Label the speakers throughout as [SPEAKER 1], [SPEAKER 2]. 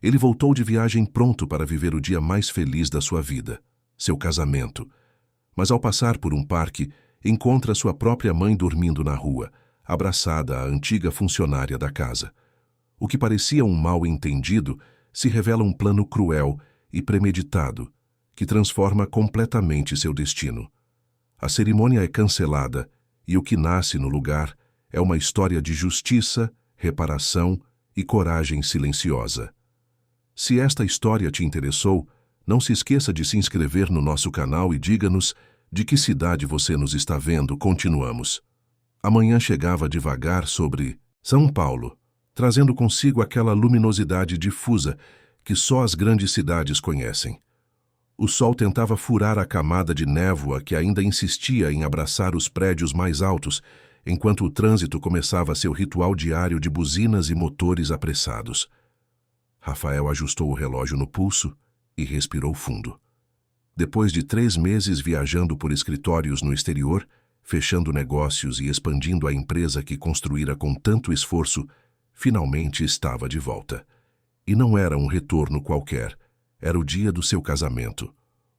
[SPEAKER 1] Ele voltou de viagem pronto para viver o dia mais feliz da sua vida, seu casamento. Mas ao passar por um parque, encontra sua própria mãe dormindo na rua, abraçada à antiga funcionária da casa. O que parecia um mal-entendido se revela um plano cruel e premeditado, que transforma completamente seu destino. A cerimônia é cancelada e o que nasce no lugar é uma história de justiça, reparação e coragem silenciosa. Se esta história te interessou, não se esqueça de se inscrever no nosso canal e diga-nos de que cidade você nos está vendo. Continuamos. Amanhã chegava devagar sobre São Paulo, trazendo consigo aquela luminosidade difusa que só as grandes cidades conhecem. O sol tentava furar a camada de névoa que ainda insistia em abraçar os prédios mais altos, enquanto o trânsito começava seu ritual diário de buzinas e motores apressados. Rafael ajustou o relógio no pulso e respirou fundo. Depois de 3 meses viajando por escritórios no exterior, fechando negócios e expandindo a empresa que construíra com tanto esforço, finalmente estava de volta. E não era um retorno qualquer, era o dia do seu casamento.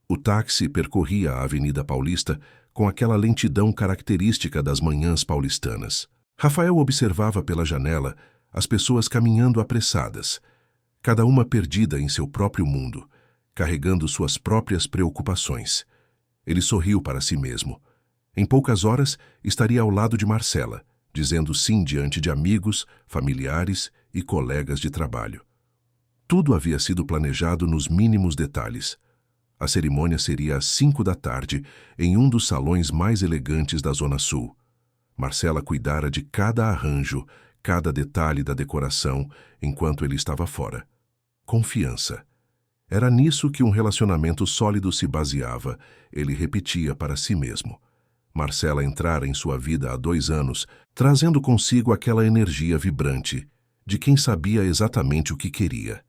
[SPEAKER 1] O táxi percorria a Avenida Paulista com aquela lentidão característica das manhãs paulistanas. Rafael observava pela janela as pessoas caminhando apressadas, cada uma perdida em seu próprio mundo, carregando suas próprias preocupações. Ele sorriu para si mesmo. Em poucas horas, estaria ao lado de Marcela, dizendo sim diante de amigos, familiares e colegas de trabalho. Tudo havia sido planejado nos mínimos detalhes. A cerimônia seria às 5 da tarde, em um dos salões mais elegantes da Zona Sul. Marcela cuidara de cada arranjo, cada detalhe da decoração, enquanto ele estava fora. Confiança. Era nisso que um relacionamento sólido se baseava, ele repetia para si mesmo. Marcela entrara em sua vida há 2 anos, trazendo consigo aquela energia vibrante, de quem sabia exatamente o que queria.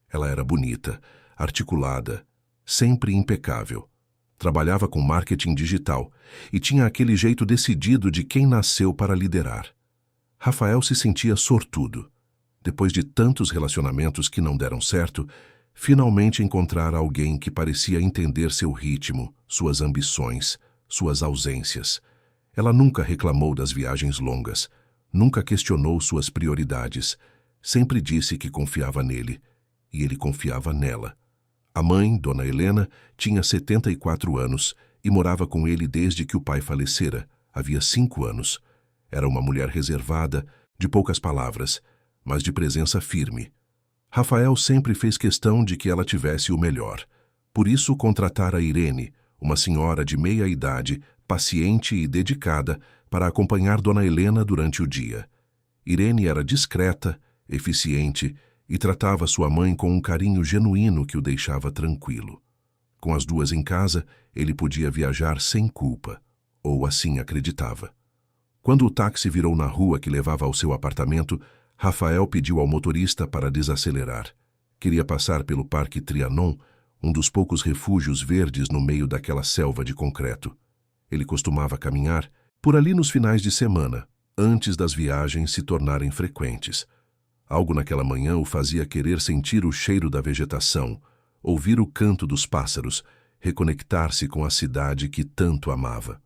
[SPEAKER 1] Ela era bonita, articulada, sempre impecável. Trabalhava com marketing digital e tinha aquele jeito decidido de quem nasceu para liderar. Rafael se sentia sortudo. Depois de tantos relacionamentos que não deram certo, finalmente encontrara alguém que parecia entender seu ritmo, suas ambições, suas ausências. Ela nunca reclamou das viagens longas, nunca questionou suas prioridades, sempre disse que confiava nele, e ele confiava nela. A mãe, Dona Helena, tinha 74 anos e morava com ele desde que o pai falecera, havia 5 anos. Era uma mulher reservada, de poucas palavras, mas de presença firme. Rafael sempre fez questão de que ela tivesse o melhor. Por isso contratara Irene, uma senhora de meia idade, paciente e dedicada, para acompanhar Dona Helena durante o dia. Irene era discreta, eficiente e tratava sua mãe com um carinho genuíno que o deixava tranquilo. Com as duas em casa, ele podia viajar sem culpa, ou assim acreditava. Quando o táxi virou na rua que levava ao seu apartamento, Rafael pediu ao motorista para desacelerar. Queria passar pelo Parque Trianon, um dos poucos refúgios verdes no meio daquela selva de concreto. Ele costumava caminhar por ali nos finais de semana, antes das viagens se tornarem frequentes. Algo naquela manhã o fazia querer sentir o cheiro da vegetação, ouvir o canto dos pássaros, reconectar-se com a cidade que tanto amava.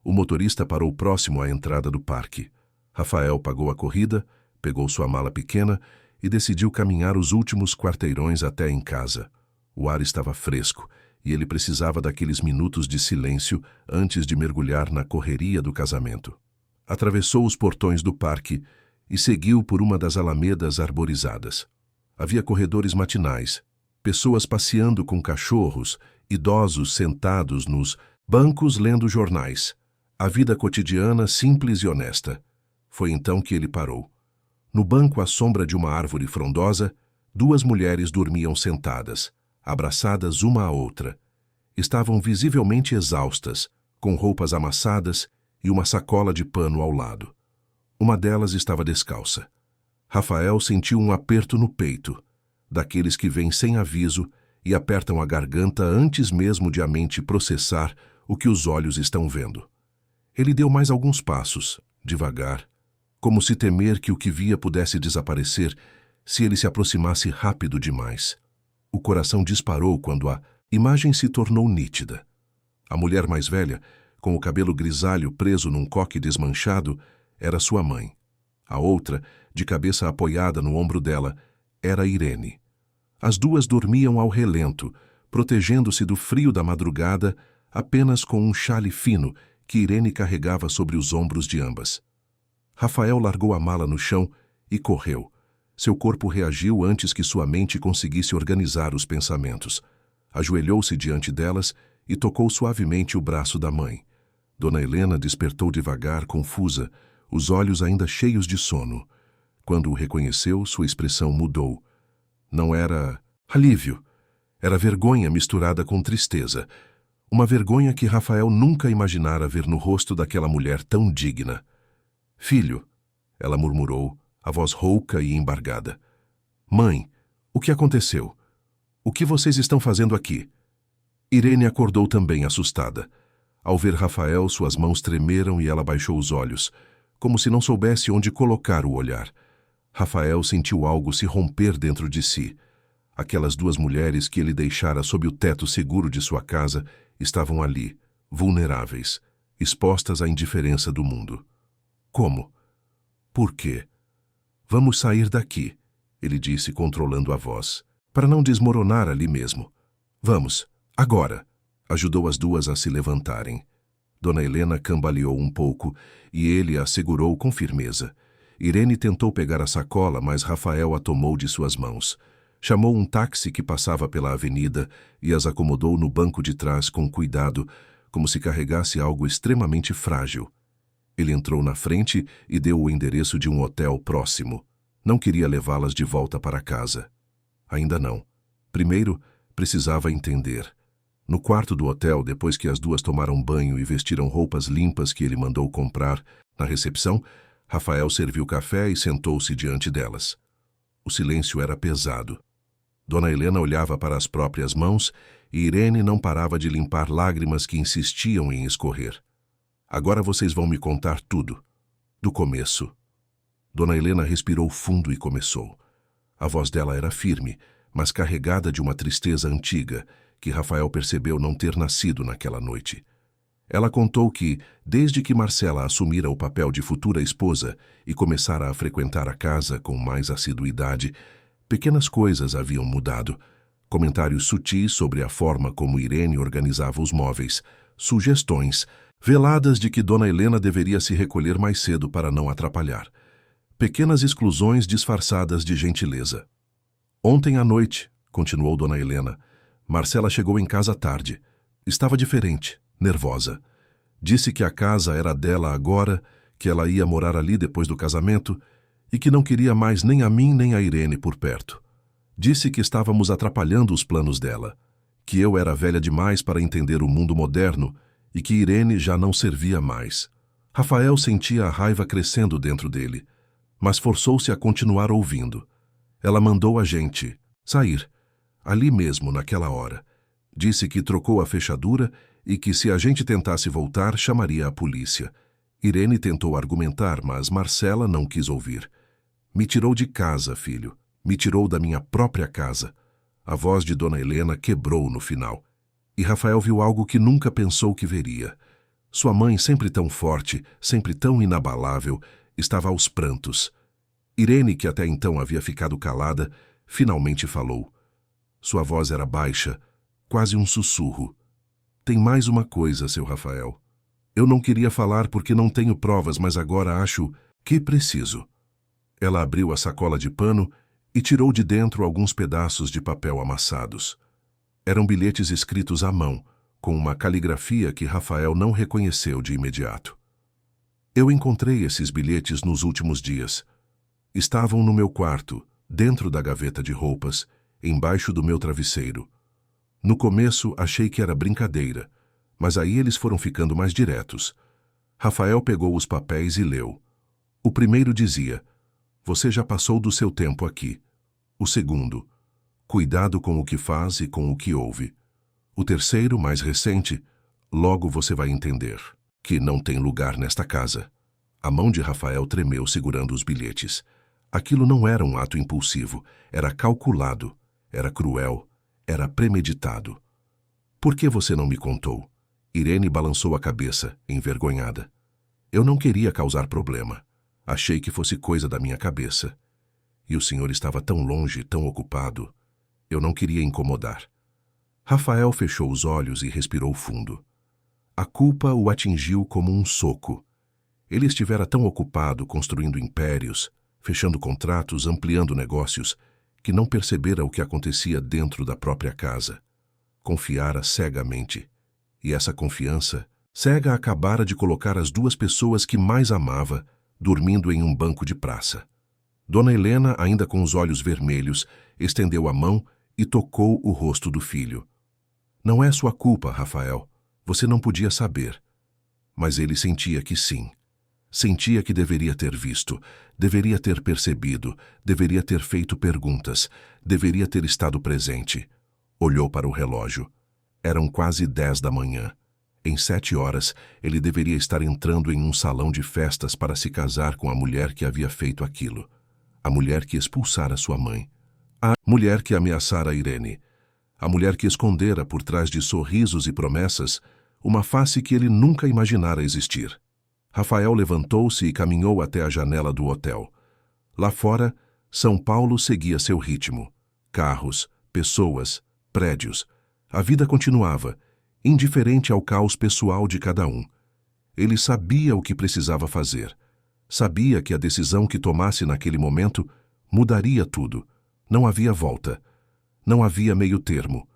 [SPEAKER 1] O motorista parou próximo à entrada do parque. Rafael pagou a corrida, pegou sua mala pequena e decidiu caminhar os últimos quarteirões até em casa. O ar estava fresco e ele precisava daqueles minutos de silêncio antes de mergulhar na correria do casamento. Atravessou os portões do parque e seguiu por uma das alamedas arborizadas. Havia corredores matinais, pessoas passeando com cachorros, idosos sentados nos bancos lendo jornais. A vida cotidiana simples e honesta. Foi então que ele parou. No banco à sombra de uma árvore frondosa, 2 mulheres dormiam sentadas, abraçadas uma à outra. Estavam visivelmente exaustas, com roupas amassadas e uma sacola de pano ao lado. Uma delas estava descalça. Rafael sentiu um aperto no peito, daqueles que vêm sem aviso e apertam a garganta antes mesmo de a mente processar o que os olhos estão vendo. Ele deu mais alguns passos, devagar, como se temer que o que via pudesse desaparecer, se ele se aproximasse rápido demais. O coração disparou quando a imagem se tornou nítida. A mulher mais velha, com o cabelo grisalho preso num coque desmanchado, era sua mãe. A outra, de cabeça apoiada no ombro dela, era Irene. As duas dormiam ao relento, protegendo-se do frio da madrugada apenas com um xale fino que Irene carregava sobre os ombros de ambas. Rafael largou a mala no chão e correu. Seu corpo reagiu antes que sua mente conseguisse organizar os pensamentos. Ajoelhou-se diante delas e tocou suavemente o braço da mãe. Dona Helena despertou devagar, confusa, os olhos ainda cheios de sono. Quando o reconheceu, sua expressão mudou. Não era alívio, era vergonha misturada com tristeza. Uma vergonha que Rafael nunca imaginara ver no rosto daquela mulher tão digna. Filho, ela murmurou, a voz rouca e embargada. Mãe, o que aconteceu? O que vocês estão fazendo aqui? Irene acordou também assustada. Ao ver Rafael, suas mãos tremeram e ela baixou os olhos, como se não soubesse onde colocar o olhar. Rafael sentiu algo se romper dentro de si. Aquelas duas mulheres que ele deixara sob o teto seguro de sua casa estavam ali, vulneráveis, expostas à indiferença do mundo. Como? Por quê? Vamos sair daqui, ele disse controlando a voz, para não desmoronar ali mesmo. Vamos, agora, ajudou as duas a se levantarem. Dona Helena cambaleou um pouco e ele a segurou com firmeza. Irene tentou pegar a sacola, mas Rafael a tomou de suas mãos. Chamou um táxi que passava pela avenida e as acomodou no banco de trás com cuidado, como se carregasse algo extremamente frágil. Ele entrou na frente e deu o endereço de um hotel próximo. Não queria levá-las de volta para casa. Ainda não. Primeiro, precisava entender. No quarto do hotel, depois que as duas tomaram banho e vestiram roupas limpas que ele mandou comprar, na recepção, Rafael serviu café e sentou-se diante delas. O silêncio era pesado. Dona Helena olhava para as próprias mãos e Irene não parava de limpar lágrimas que insistiam em escorrer. Agora vocês vão me contar tudo. Do começo. Dona Helena respirou fundo e começou. A voz dela era firme, mas carregada de uma tristeza antiga, que Rafael percebeu não ter nascido naquela noite. Ela contou que, desde que Marcela assumira o papel de futura esposa e começara a frequentar a casa com mais assiduidade, pequenas coisas haviam mudado. Comentários sutis sobre a forma como Irene organizava os móveis, sugestões, veladas de que Dona Helena deveria se recolher mais cedo para não atrapalhar. Pequenas exclusões disfarçadas de gentileza. Ontem à noite, continuou Dona Helena, Marcela chegou em casa tarde. Estava diferente, nervosa. Disse que a casa era dela agora, que ela ia morar ali depois do casamento e que não queria mais nem a mim nem a Irene por perto. Disse que estávamos atrapalhando os planos dela, que eu era velha demais para entender o mundo moderno e que Irene já não servia mais. Rafael sentia a raiva crescendo dentro dele, mas forçou-se a continuar ouvindo. Ela mandou a gente sair, ali mesmo, naquela hora. Disse que trocou a fechadura e que se a gente tentasse voltar, chamaria a polícia. Irene tentou argumentar, mas Marcela não quis ouvir. Me tirou de casa, filho. Me tirou da minha própria casa. A voz de Dona Helena quebrou no final. E Rafael viu algo que nunca pensou que veria. Sua mãe, sempre tão forte, sempre tão inabalável, estava aos prantos. Irene, que até então havia ficado calada, finalmente falou. Sua voz era baixa, quase um sussurro. Tem mais uma coisa, seu Rafael. Eu não queria falar porque não tenho provas, mas agora acho que preciso. Ela abriu a sacola de pano e tirou de dentro alguns pedaços de papel amassados. Eram bilhetes escritos à mão, com uma caligrafia que Rafael não reconheceu de imediato. Eu encontrei esses bilhetes nos últimos dias. Estavam no meu quarto, dentro da gaveta de roupas, embaixo do meu travesseiro. No começo achei que era brincadeira, mas aí eles foram ficando mais diretos. Rafael pegou os papéis e leu. O primeiro dizia: você já passou do seu tempo aqui. O segundo: cuidado com o que faz e com o que ouve. O terceiro, mais recente: logo você vai entender que não tem lugar nesta casa. A mão de Rafael tremeu segurando os bilhetes. Aquilo não era um ato impulsivo, era calculado, era cruel, era premeditado. Por que você não me contou? Irene balançou a cabeça, envergonhada. Eu não queria causar problema. Achei que fosse coisa da minha cabeça. E o senhor estava tão longe, tão ocupado. Eu não queria incomodar. Rafael fechou os olhos e respirou fundo. A culpa o atingiu como um soco. Ele estivera tão ocupado construindo impérios, fechando contratos, ampliando negócios, que não percebera o que acontecia dentro da própria casa. Confiara cegamente. E essa confiança cega acabara de colocar as duas pessoas que mais amava dormindo em um banco de praça. Dona Helena, ainda com os olhos vermelhos, estendeu a mão e tocou o rosto do filho. Não é sua culpa, Rafael. Você não podia saber. Mas ele sentia que sim. Sentia que deveria ter visto, deveria ter percebido, deveria ter feito perguntas, deveria ter estado presente. Olhou para o relógio. Eram quase 10 da manhã. Em 7 horas, ele deveria estar entrando em um salão de festas para se casar com a mulher que havia feito aquilo. A mulher que expulsara sua mãe. A mulher que ameaçara Irene. A mulher que escondera por trás de sorrisos e promessas uma face que ele nunca imaginara existir. Rafael levantou-se e caminhou até a janela do hotel. Lá fora, São Paulo seguia seu ritmo. Carros, pessoas, prédios. A vida continuava, indiferente ao caos pessoal de cada um. Ele sabia o que precisava fazer. Sabia que a decisão que tomasse naquele momento mudaria tudo. Não havia volta. Não havia meio termo.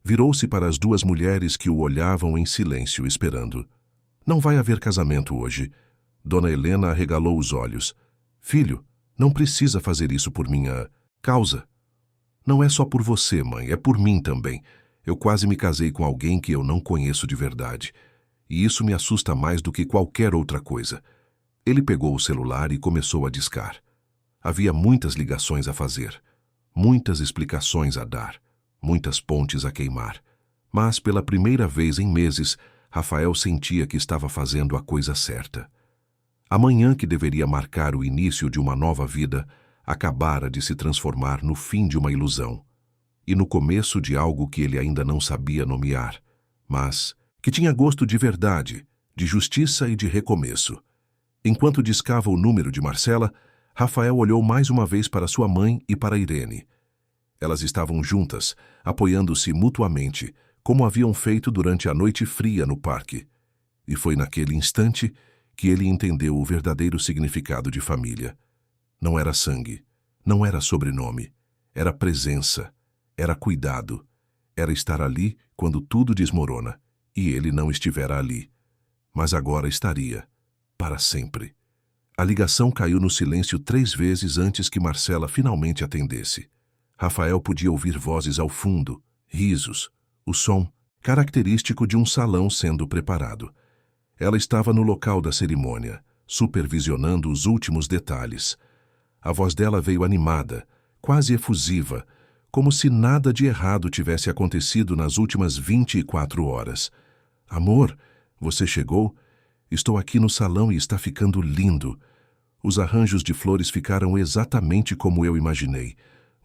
[SPEAKER 1] Virou-se para as duas mulheres que o olhavam em silêncio, esperando. Não vai haver casamento hoje. Dona Helena arregalou os olhos. Filho, não precisa fazer isso por minha causa. Não é só por você, mãe, é por mim também. Eu quase me casei com alguém que eu não conheço de verdade. E isso me assusta mais do que qualquer outra coisa. Ele pegou o celular e começou a discar. Havia muitas ligações a fazer. Muitas explicações a dar. Muitas pontes a queimar. Mas, pela primeira vez em meses, Rafael sentia que estava fazendo a coisa certa. A manhã que deveria marcar o início de uma nova vida acabara de se transformar no fim de uma ilusão e no começo de algo que ele ainda não sabia nomear, mas que tinha gosto de verdade, de justiça e de recomeço. Enquanto discava o número de Marcela, Rafael olhou mais uma vez para sua mãe e para Irene. Elas estavam juntas, apoiando-se mutuamente, como haviam feito durante a noite fria no parque. E foi naquele instante que ele entendeu o verdadeiro significado de família. Não era sangue, não era sobrenome, era presença, era cuidado, era estar ali quando tudo desmorona, e ele não estivera ali. Mas agora estaria, para sempre. A ligação caiu no silêncio 3 vezes antes que Marcela finalmente atendesse. Rafael podia ouvir vozes ao fundo, risos, o som característico de um salão sendo preparado. Ela estava no local da cerimônia, supervisionando os últimos detalhes. A voz dela veio animada, quase efusiva, como se nada de errado tivesse acontecido nas últimas 24 horas. Amor, você chegou? Estou aqui no salão e está ficando lindo. Os arranjos de flores ficaram exatamente como eu imaginei.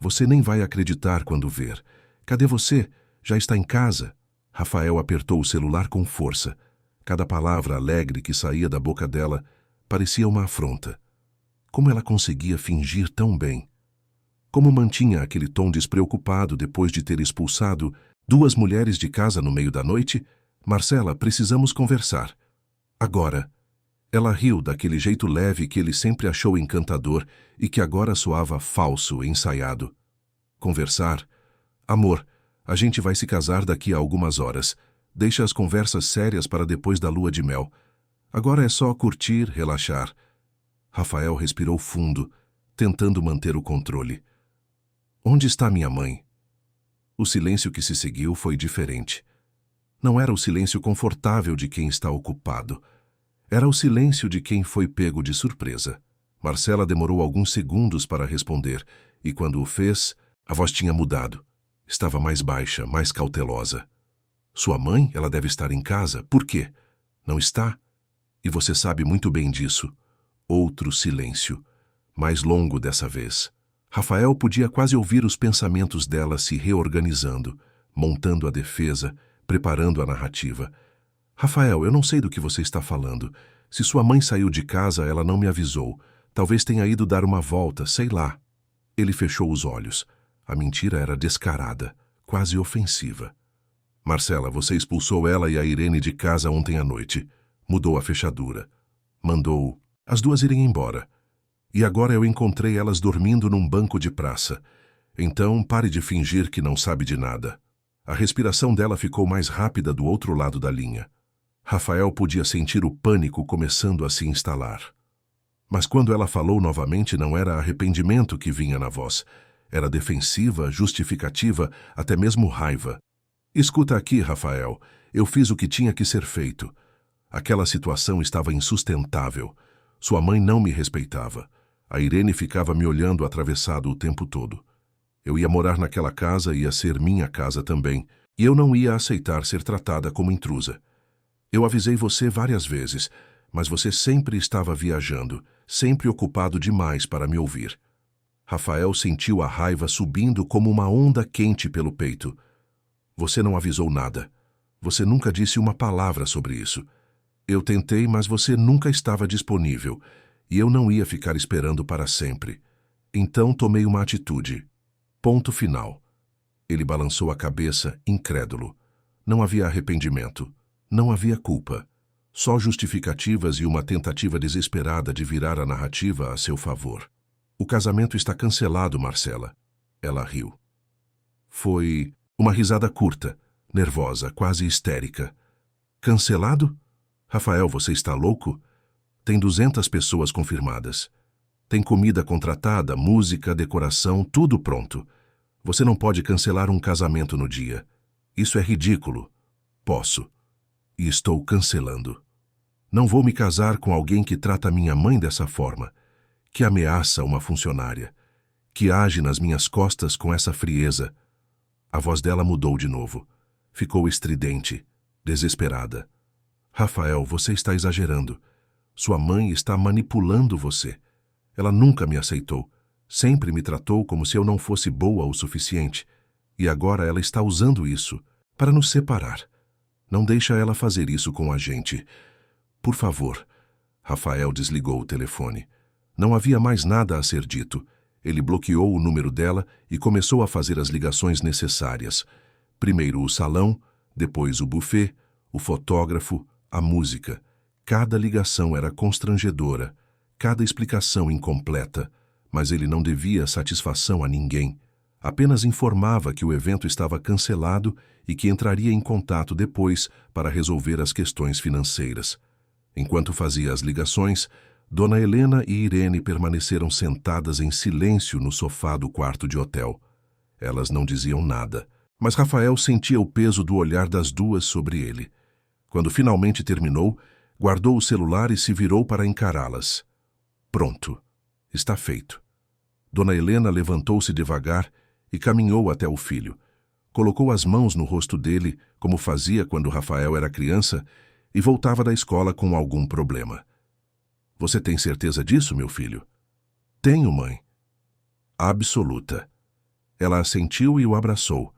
[SPEAKER 1] Você nem vai acreditar quando ver. Cadê você? Já está em casa? Rafael apertou o celular com força. Cada palavra alegre que saía da boca dela parecia uma afronta. Como ela conseguia fingir tão bem? Como mantinha aquele tom despreocupado depois de ter expulsado 2 mulheres de casa no meio da noite? Marcela, precisamos conversar. Agora. Ela riu daquele jeito leve que ele sempre achou encantador e que agora soava falso, ensaiado. Conversar? Amor, a gente vai se casar daqui a algumas horas. Deixa as conversas sérias para depois da lua de mel. Agora é só curtir, relaxar. Rafael respirou fundo, tentando manter o controle. Onde está minha mãe? O silêncio que se seguiu foi diferente. Não era o silêncio confortável de quem está ocupado. Era o silêncio de quem foi pego de surpresa. Marcela demorou alguns segundos para responder, e quando o fez, a voz tinha mudado. Estava mais baixa, mais cautelosa. Sua mãe, ela deve estar em casa. Por quê? Não está? E você sabe muito bem disso. Outro silêncio. mais longo dessa vez. Rafael podia quase ouvir os pensamentos dela se reorganizando, montando a defesa, preparando a narrativa. Rafael, eu não sei do que você está falando. Se sua mãe saiu de casa, ela não me avisou. Talvez tenha ido dar uma volta, sei lá. Ele fechou os olhos. A mentira era descarada, quase ofensiva. Marcela, você expulsou ela e a Irene de casa ontem à noite. Mudou a fechadura. Mandou as duas irem embora. E agora eu encontrei elas dormindo num banco de praça. Então, pare de fingir que não sabe de nada. A respiração dela ficou mais rápida do outro lado da linha. Rafael podia sentir o pânico começando a se instalar. Mas quando ela falou novamente, não era arrependimento que vinha na voz. Era defensiva, justificativa, até mesmo raiva. Escuta aqui, Rafael. Eu fiz o que tinha que ser feito. Aquela situação estava insustentável. Sua mãe não me respeitava. A Irene ficava me olhando atravessado o tempo todo. Eu ia morar naquela casa e ia ser minha casa também, e eu não ia aceitar ser tratada como intrusa. Eu avisei você várias vezes, mas você sempre estava viajando, sempre ocupado demais para me ouvir. Rafael sentiu a raiva subindo como uma onda quente pelo peito. Você não avisou nada. Você nunca disse uma palavra sobre isso. Eu tentei, mas você nunca estava disponível, e eu não ia ficar esperando para sempre. Então tomei uma atitude. Ponto final. Ele balançou a cabeça, incrédulo. Não havia arrependimento. Não havia culpa. Só justificativas e uma tentativa desesperada de virar a narrativa a seu favor. O casamento está cancelado, Marcela. Ela riu. Foi uma risada curta, nervosa, quase histérica. Cancelado? Rafael, você está louco? Tem 200 pessoas confirmadas. Tem comida contratada, música, decoração, tudo pronto. Você não pode cancelar um casamento no dia. Isso é ridículo. Posso. E estou cancelando. Não vou me casar com alguém que trata minha mãe dessa forma, que ameaça uma funcionária, que age nas minhas costas com essa frieza. A voz dela mudou de novo. Ficou estridente, desesperada. Rafael, você está exagerando. Sua mãe está manipulando você. Ela nunca me aceitou. Sempre me tratou como se eu não fosse boa o suficiente. E agora ela está usando isso para nos separar. Não deixa ela fazer isso com a gente. Por favor. Rafael desligou o telefone. Não havia mais nada a ser dito. Ele bloqueou o número dela e começou a fazer as ligações necessárias. Primeiro o salão, depois o buffet, o fotógrafo, a música. Cada ligação era constrangedora, cada explicação incompleta, mas ele não devia satisfação a ninguém. Apenas informava que o evento estava cancelado e que entraria em contato depois para resolver as questões financeiras. Enquanto fazia as ligações, Dona Helena e Irene permaneceram sentadas em silêncio no sofá do quarto de hotel. Elas não diziam nada, mas Rafael sentia o peso do olhar das duas sobre ele. Quando finalmente terminou, guardou o celular e se virou para encará-las. Pronto. Está feito. Dona Helena levantou-se devagar e caminhou até o filho. Colocou as mãos no rosto dele, como fazia quando Rafael era criança, e voltava da escola com algum problema. Você tem certeza disso, meu filho? Tenho, mãe. Absoluta. Ela assentiu e o abraçou.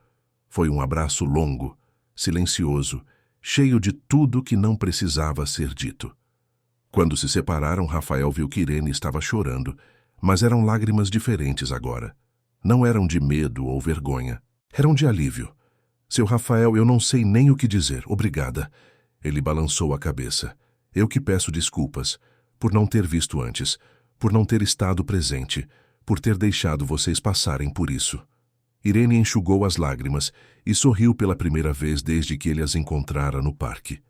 [SPEAKER 1] Foi um abraço longo, silencioso, cheio de tudo que não precisava ser dito. Quando se separaram, Rafael viu que Irene estava chorando, mas eram lágrimas diferentes agora. Não eram de medo ou vergonha. Eram de alívio. Seu Rafael, eu não sei nem o que dizer. Obrigada. Ele balançou a cabeça. Eu que peço desculpas, por não ter visto antes, por não ter estado presente, por ter deixado vocês passarem por isso. Irene enxugou as lágrimas e sorriu pela primeira vez desde que ele as encontrara no parque.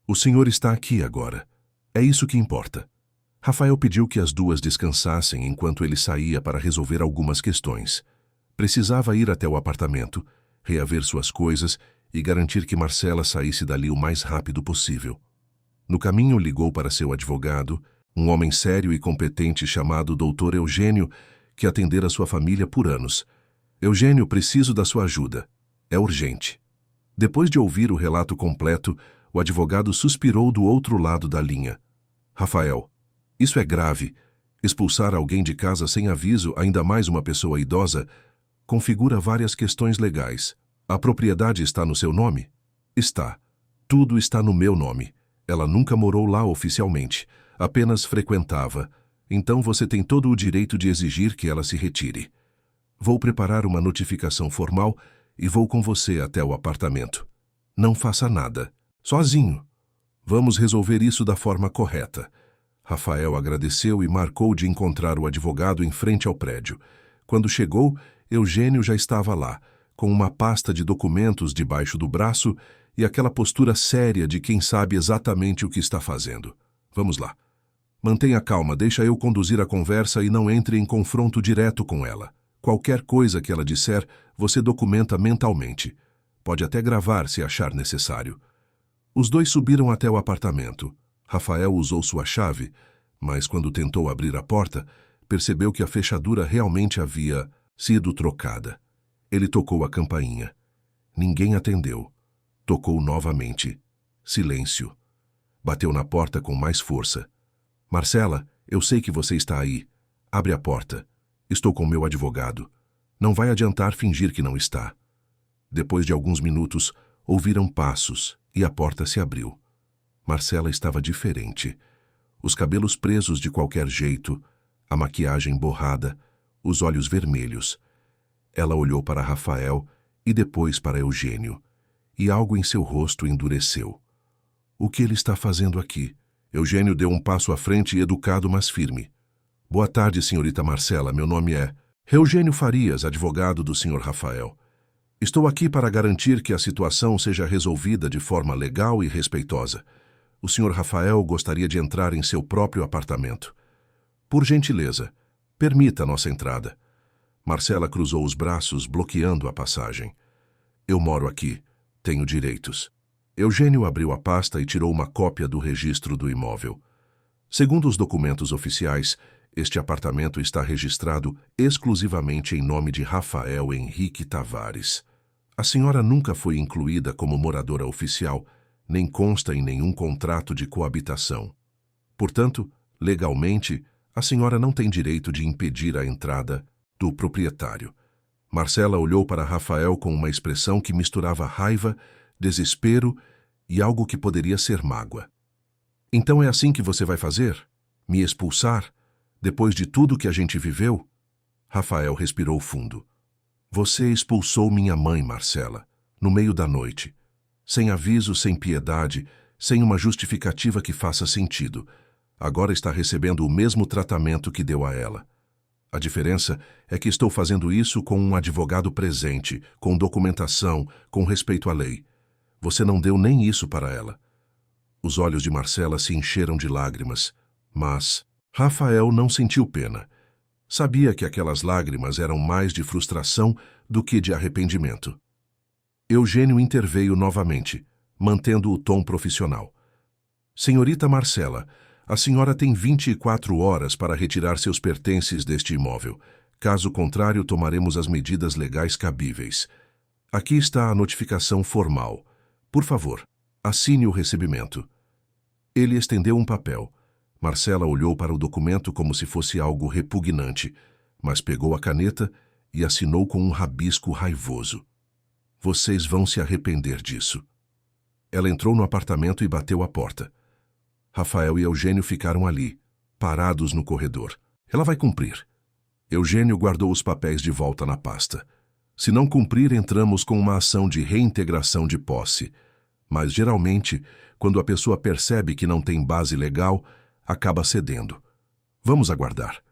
[SPEAKER 1] O senhor está aqui agora. É isso que importa. Rafael pediu que as duas descansassem enquanto ele saía para resolver algumas questões. Precisava ir até o apartamento, reaver suas coisas e garantir que Marcela saísse dali o mais rápido possível. No caminho, ligou para seu advogado, um homem sério e competente chamado Dr. Eugênio, que atendera sua família por anos. Eugênio, preciso da sua ajuda. É urgente. Depois de ouvir o relato completo, o advogado suspirou do outro lado da linha. Rafael, isso é grave. Expulsar alguém de casa sem aviso, ainda mais uma pessoa idosa, configura várias questões legais. A propriedade está no seu nome? Está. Tudo está no meu nome. Ela nunca morou lá oficialmente, apenas frequentava. Então você tem todo o direito de exigir que ela se retire. Vou preparar uma notificação formal e vou com você até o apartamento. Não faça nada. Sozinho. Vamos resolver isso da forma correta. Rafael agradeceu e marcou de encontrar o advogado em frente ao prédio. Quando chegou, Eugênio já estava lá, com uma pasta de documentos debaixo do braço e aquela postura séria de quem sabe exatamente o que está fazendo. Vamos lá. Mantenha calma, deixa eu conduzir a conversa e não entre em confronto direto com ela. Qualquer coisa que ela disser, você documenta mentalmente. Pode até gravar se achar necessário. Os dois subiram até o apartamento. Rafael usou sua chave, mas quando tentou abrir a porta, percebeu que a fechadura realmente havia sido trocada. Ele tocou a campainha. Ninguém atendeu. Tocou novamente. Silêncio. Bateu na porta com mais força. Marcela, eu sei que você está aí. Abre a porta. Estou com meu advogado. Não vai adiantar fingir que não está. Depois de alguns minutos, ouviram passos e a porta se abriu. Marcela estava diferente. Os cabelos presos de qualquer jeito, a maquiagem borrada, os olhos vermelhos. Ela olhou para Rafael e depois para Eugênio, e algo em seu rosto endureceu. O que ele está fazendo aqui? Eugênio deu um passo à frente, educado, mas firme. Boa tarde, senhorita Marcela. Meu nome é Eugênio Farias, advogado do senhor Rafael. Estou aqui para garantir que a situação seja resolvida de forma legal e respeitosa. O senhor Rafael gostaria de entrar em seu próprio apartamento. Por gentileza, permita nossa entrada. Marcela cruzou os braços, bloqueando a passagem. Eu moro aqui. Tenho direitos. Eugênio abriu a pasta e tirou uma cópia do registro do imóvel. Segundo os documentos oficiais, este apartamento está registrado exclusivamente em nome de Rafael Henrique Tavares. A senhora nunca foi incluída como moradora oficial, nem consta em nenhum contrato de coabitação. Portanto, legalmente, a senhora não tem direito de impedir a entrada do proprietário. Marcela olhou para Rafael com uma expressão que misturava raiva, desespero e algo que poderia ser mágoa. Então é assim que você vai fazer? Me expulsar? Depois de tudo que a gente viveu? Rafael respirou fundo. Você expulsou minha mãe, Marcela, no meio da noite. Sem aviso, sem piedade, sem uma justificativa que faça sentido. Agora está recebendo o mesmo tratamento que deu a ela. A diferença é que estou fazendo isso com um advogado presente, com documentação, com respeito à lei. Você não deu nem isso para ela. Os olhos de Marcela se encheram de lágrimas, mas Rafael não sentiu pena. Sabia que aquelas lágrimas eram mais de frustração do que de arrependimento. Eugênio interveio novamente, mantendo o tom profissional. Senhorita Marcela, a senhora tem 24 horas para retirar seus pertences deste imóvel. Caso contrário, tomaremos as medidas legais cabíveis. Aqui está a notificação formal. Por favor, assine o recebimento. Ele estendeu um papel. Marcela olhou para o documento como se fosse algo repugnante, mas pegou a caneta e assinou com um rabisco raivoso. Vocês vão se arrepender disso. Ela entrou no apartamento e bateu a porta. Rafael e Eugênio ficaram ali, parados no corredor. Ela vai cumprir. Eugênio guardou os papéis de volta na pasta. Se não cumprir, entramos com uma ação de reintegração de posse. Mas, geralmente, quando a pessoa percebe que não tem base legal, acaba cedendo. Vamos aguardar.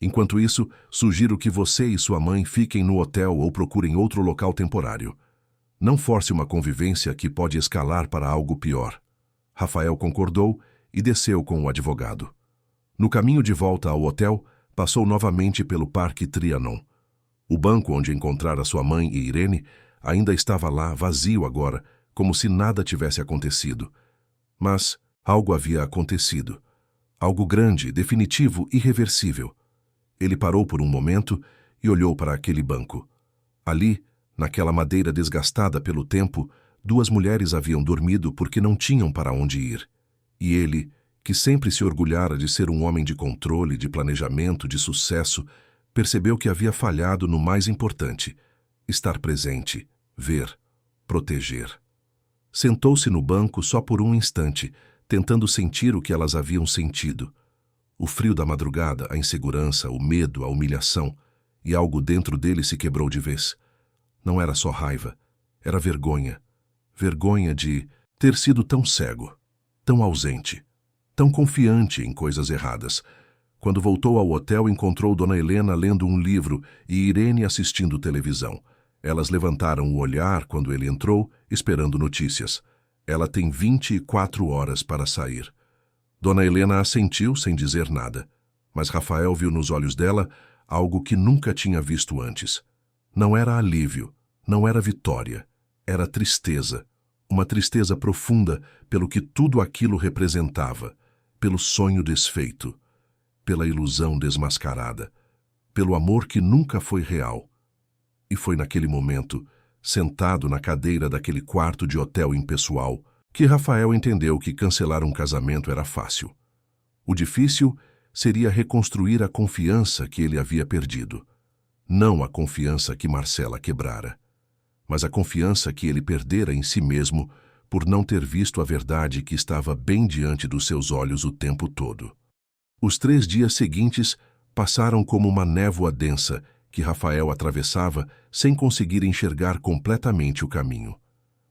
[SPEAKER 1] Enquanto isso, sugiro que você e sua mãe fiquem no hotel ou procurem outro local temporário. Não force uma convivência que pode escalar para algo pior. Rafael concordou e desceu com o advogado. No caminho de volta ao hotel, passou novamente pelo Parque Trianon. O banco onde encontrara sua mãe e Irene ainda estava lá, vazio agora, como se nada tivesse acontecido. Mas algo havia acontecido. Algo grande, definitivo, irreversível. Ele parou por um momento e olhou para aquele banco. Ali, naquela madeira desgastada pelo tempo, duas mulheres haviam dormido porque não tinham para onde ir. E ele, que sempre se orgulhara de ser um homem de controle, de planejamento, de sucesso, percebeu que havia falhado no mais importante: estar presente, ver, proteger. Sentou-se no banco só por um instante, tentando sentir o que elas haviam sentido. O frio da madrugada, a insegurança, o medo, a humilhação, e algo dentro dele se quebrou de vez. Não era só raiva, era vergonha. Vergonha de ter sido tão cego, tão ausente, tão confiante em coisas erradas. Quando voltou ao hotel, encontrou Dona Helena lendo um livro e Irene assistindo televisão. Elas levantaram o olhar quando ele entrou, esperando notícias. Ela tem 24 horas para sair. Dona Helena assentiu sem dizer nada, mas Rafael viu nos olhos dela algo que nunca tinha visto antes. Não era alívio, não era vitória, era tristeza. Uma tristeza profunda pelo que tudo aquilo representava, pelo sonho desfeito, pela ilusão desmascarada, pelo amor que nunca foi real. E foi naquele momento, sentado na cadeira daquele quarto de hotel impessoal, que Rafael entendeu que cancelar um casamento era fácil. O difícil seria reconstruir a confiança que ele havia perdido. Não a confiança que Marcela quebrara, mas a confiança que ele perdera em si mesmo por não ter visto a verdade que estava bem diante dos seus olhos o tempo todo. Os 3 dias seguintes passaram como uma névoa densa que Rafael atravessava sem conseguir enxergar completamente o caminho.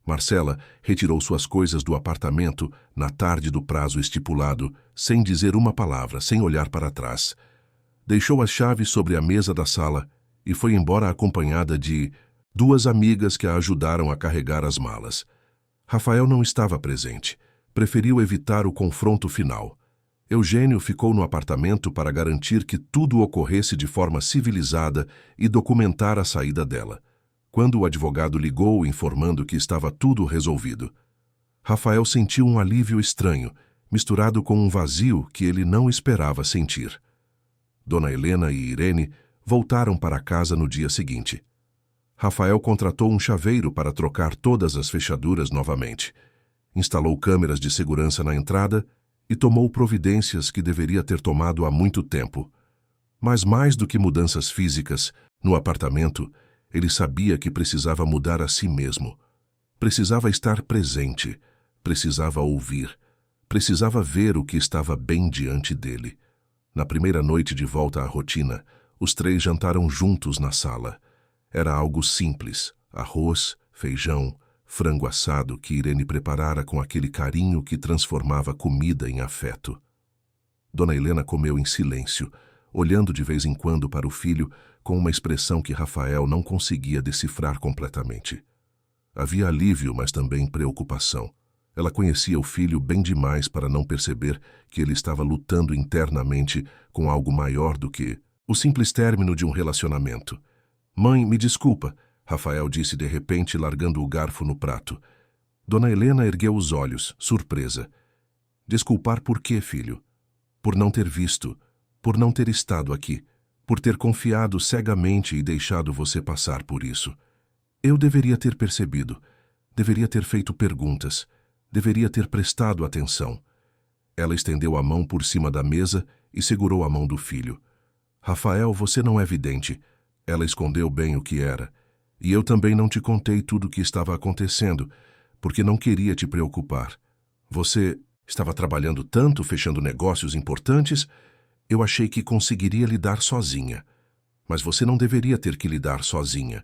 [SPEAKER 1] Marcela retirou suas coisas do apartamento na tarde do prazo estipulado, sem dizer uma palavra, sem olhar para trás. Deixou as chaves sobre a mesa da sala e foi embora acompanhada de 2 amigas que a ajudaram a carregar as malas. Rafael não estava presente. Preferiu evitar o confronto final. Eugênio ficou no apartamento para garantir que tudo ocorresse de forma civilizada e documentar a saída dela. Quando o advogado ligou informando que estava tudo resolvido, Rafael sentiu um alívio estranho, misturado com um vazio que ele não esperava sentir. Dona Helena e Irene voltaram para casa no dia seguinte. Rafael contratou um chaveiro para trocar todas as fechaduras novamente. Instalou câmeras de segurança na entrada e tomou providências que deveria ter tomado há muito tempo. Mas mais do que mudanças físicas, no apartamento, ele sabia que precisava mudar a si mesmo. Precisava estar presente, precisava ouvir, precisava ver o que estava bem diante dele. Na primeira noite de volta à rotina, os 3 jantaram juntos na sala. Era algo simples: arroz, feijão, frango assado que Irene preparara com aquele carinho que transformava comida em afeto. Dona Helena comeu em silêncio, olhando de vez em quando para o filho com uma expressão que Rafael não conseguia decifrar completamente. Havia alívio, mas também preocupação. Ela conhecia o filho bem demais para não perceber que ele estava lutando internamente com algo maior do que o simples término de um relacionamento. «Mãe, me desculpa», Rafael disse de repente, largando o garfo no prato. Dona Helena ergueu os olhos, surpresa. «Desculpar por quê, filho? Por não ter visto, por não ter estado aqui, por ter confiado cegamente e deixado você passar por isso. Eu deveria ter percebido, deveria ter feito perguntas, deveria ter prestado atenção». Ela estendeu a mão por cima da mesa e segurou a mão do filho. «Rafael, você não é vidente». Ela escondeu bem o que era. «E eu também não te contei tudo o que estava acontecendo, porque não queria te preocupar. Você estava trabalhando tanto, fechando negócios importantes, eu achei que conseguiria lidar sozinha. Mas você não deveria ter que lidar sozinha.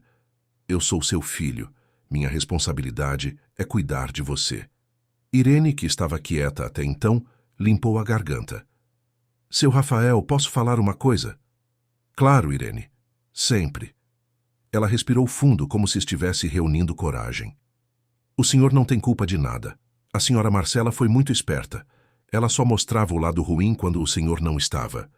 [SPEAKER 1] Eu sou seu filho. Minha responsabilidade é cuidar de você». Irene, que estava quieta até então, limpou a garganta. «Seu Rafael, posso falar uma coisa?» «Claro, Irene. Sempre». Ela respirou fundo, como se estivesse reunindo coragem. «O senhor não tem culpa de nada. A senhora Marcela foi muito esperta. Ela só mostrava o lado ruim quando o senhor não estava.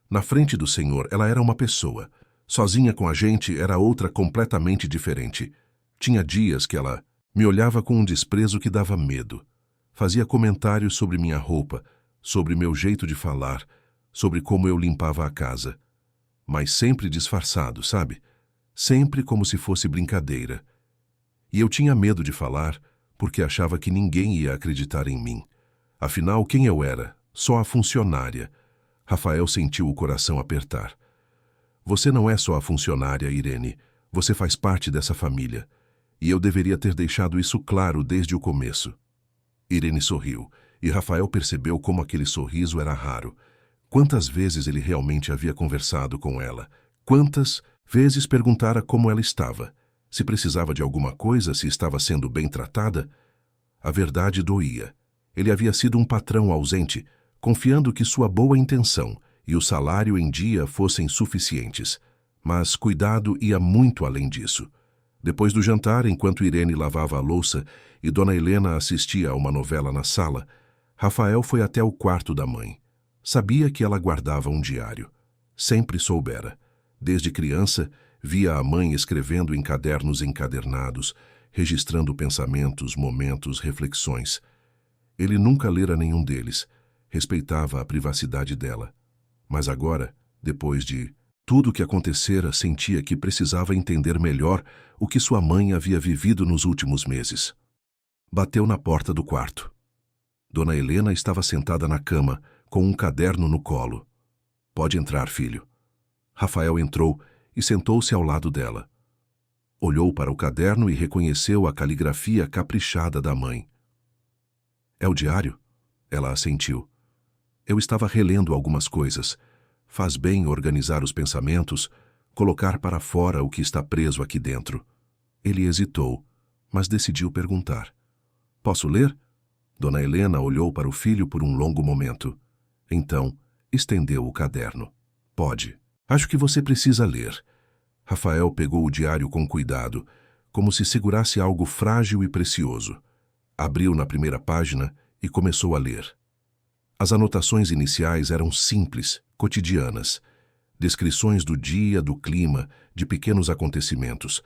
[SPEAKER 1] Na frente do senhor, ela era uma pessoa. Sozinha com a gente, era outra completamente diferente. Tinha dias que ela me olhava com um desprezo que dava medo. Fazia comentários sobre minha roupa, sobre meu jeito de falar, sobre como eu limpava a casa. Mas sempre disfarçado, sabe? Sempre como se fosse brincadeira. E eu tinha medo de falar, porque achava que ninguém ia acreditar em mim. Afinal, quem eu era? só a funcionária. Rafael sentiu o coração apertar. Você não é só a funcionária, Irene. Você faz parte dessa família. E eu deveria ter deixado isso claro desde o começo. Irene sorriu, e Rafael percebeu como aquele sorriso era raro. Quantas vezes ele realmente havia conversado com ela? Quantas vezes perguntara como ela estava? Se precisava de alguma coisa, se estava sendo bem tratada? A verdade doía. Ele havia sido um patrão ausente, confiando que sua boa intenção e o salário em dia fossem suficientes. Mas cuidado ia muito além disso. Depois do jantar, enquanto Irene lavava a louça e Dona Helena assistia a uma novela na sala, Rafael foi até o quarto da mãe. Sabia que ela guardava um diário. Sempre soubera. Desde criança, via a mãe escrevendo em cadernos encadernados, registrando pensamentos, momentos, reflexões. Ele nunca lera nenhum deles. Respeitava a privacidade dela. Mas agora, depois de tudo o que acontecera, sentia que precisava entender melhor o que sua mãe havia vivido nos últimos meses. Bateu na porta do quarto. Dona Helena estava sentada na cama, com um caderno no colo. Pode entrar, filho. Rafael entrou e sentou-se ao lado dela. Olhou para o caderno e reconheceu a caligrafia caprichada da mãe. É o diário? Ela assentiu. Eu estava relendo algumas coisas. Faz bem organizar os pensamentos, colocar para fora o que está preso aqui dentro. Ele hesitou, mas decidiu perguntar. Posso ler? Dona Helena olhou para o filho por um longo momento. Então, estendeu o caderno. Pode. Acho que você precisa ler. Rafael pegou o diário com cuidado, como se segurasse algo frágil e precioso. Abriu na primeira página e começou a ler. As anotações iniciais eram simples, cotidianas. Descrições do dia, do clima, de pequenos acontecimentos.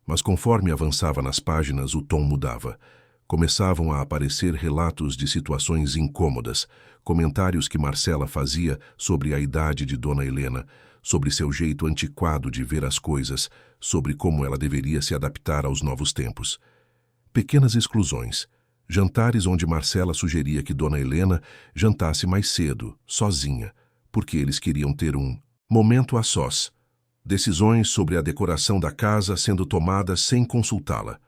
[SPEAKER 1] Mas conforme avançava nas páginas, o tom mudava. Começavam a aparecer relatos de situações incômodas, comentários que Marcela fazia sobre a idade de Dona Helena, sobre seu jeito antiquado de ver as coisas, sobre como ela deveria se adaptar aos novos tempos. Pequenas exclusões. Jantares onde Marcela sugeria que Dona Helena jantasse mais cedo, sozinha, porque eles queriam ter um momento a sós. Decisões sobre a decoração da casa sendo tomadas sem consultá-la.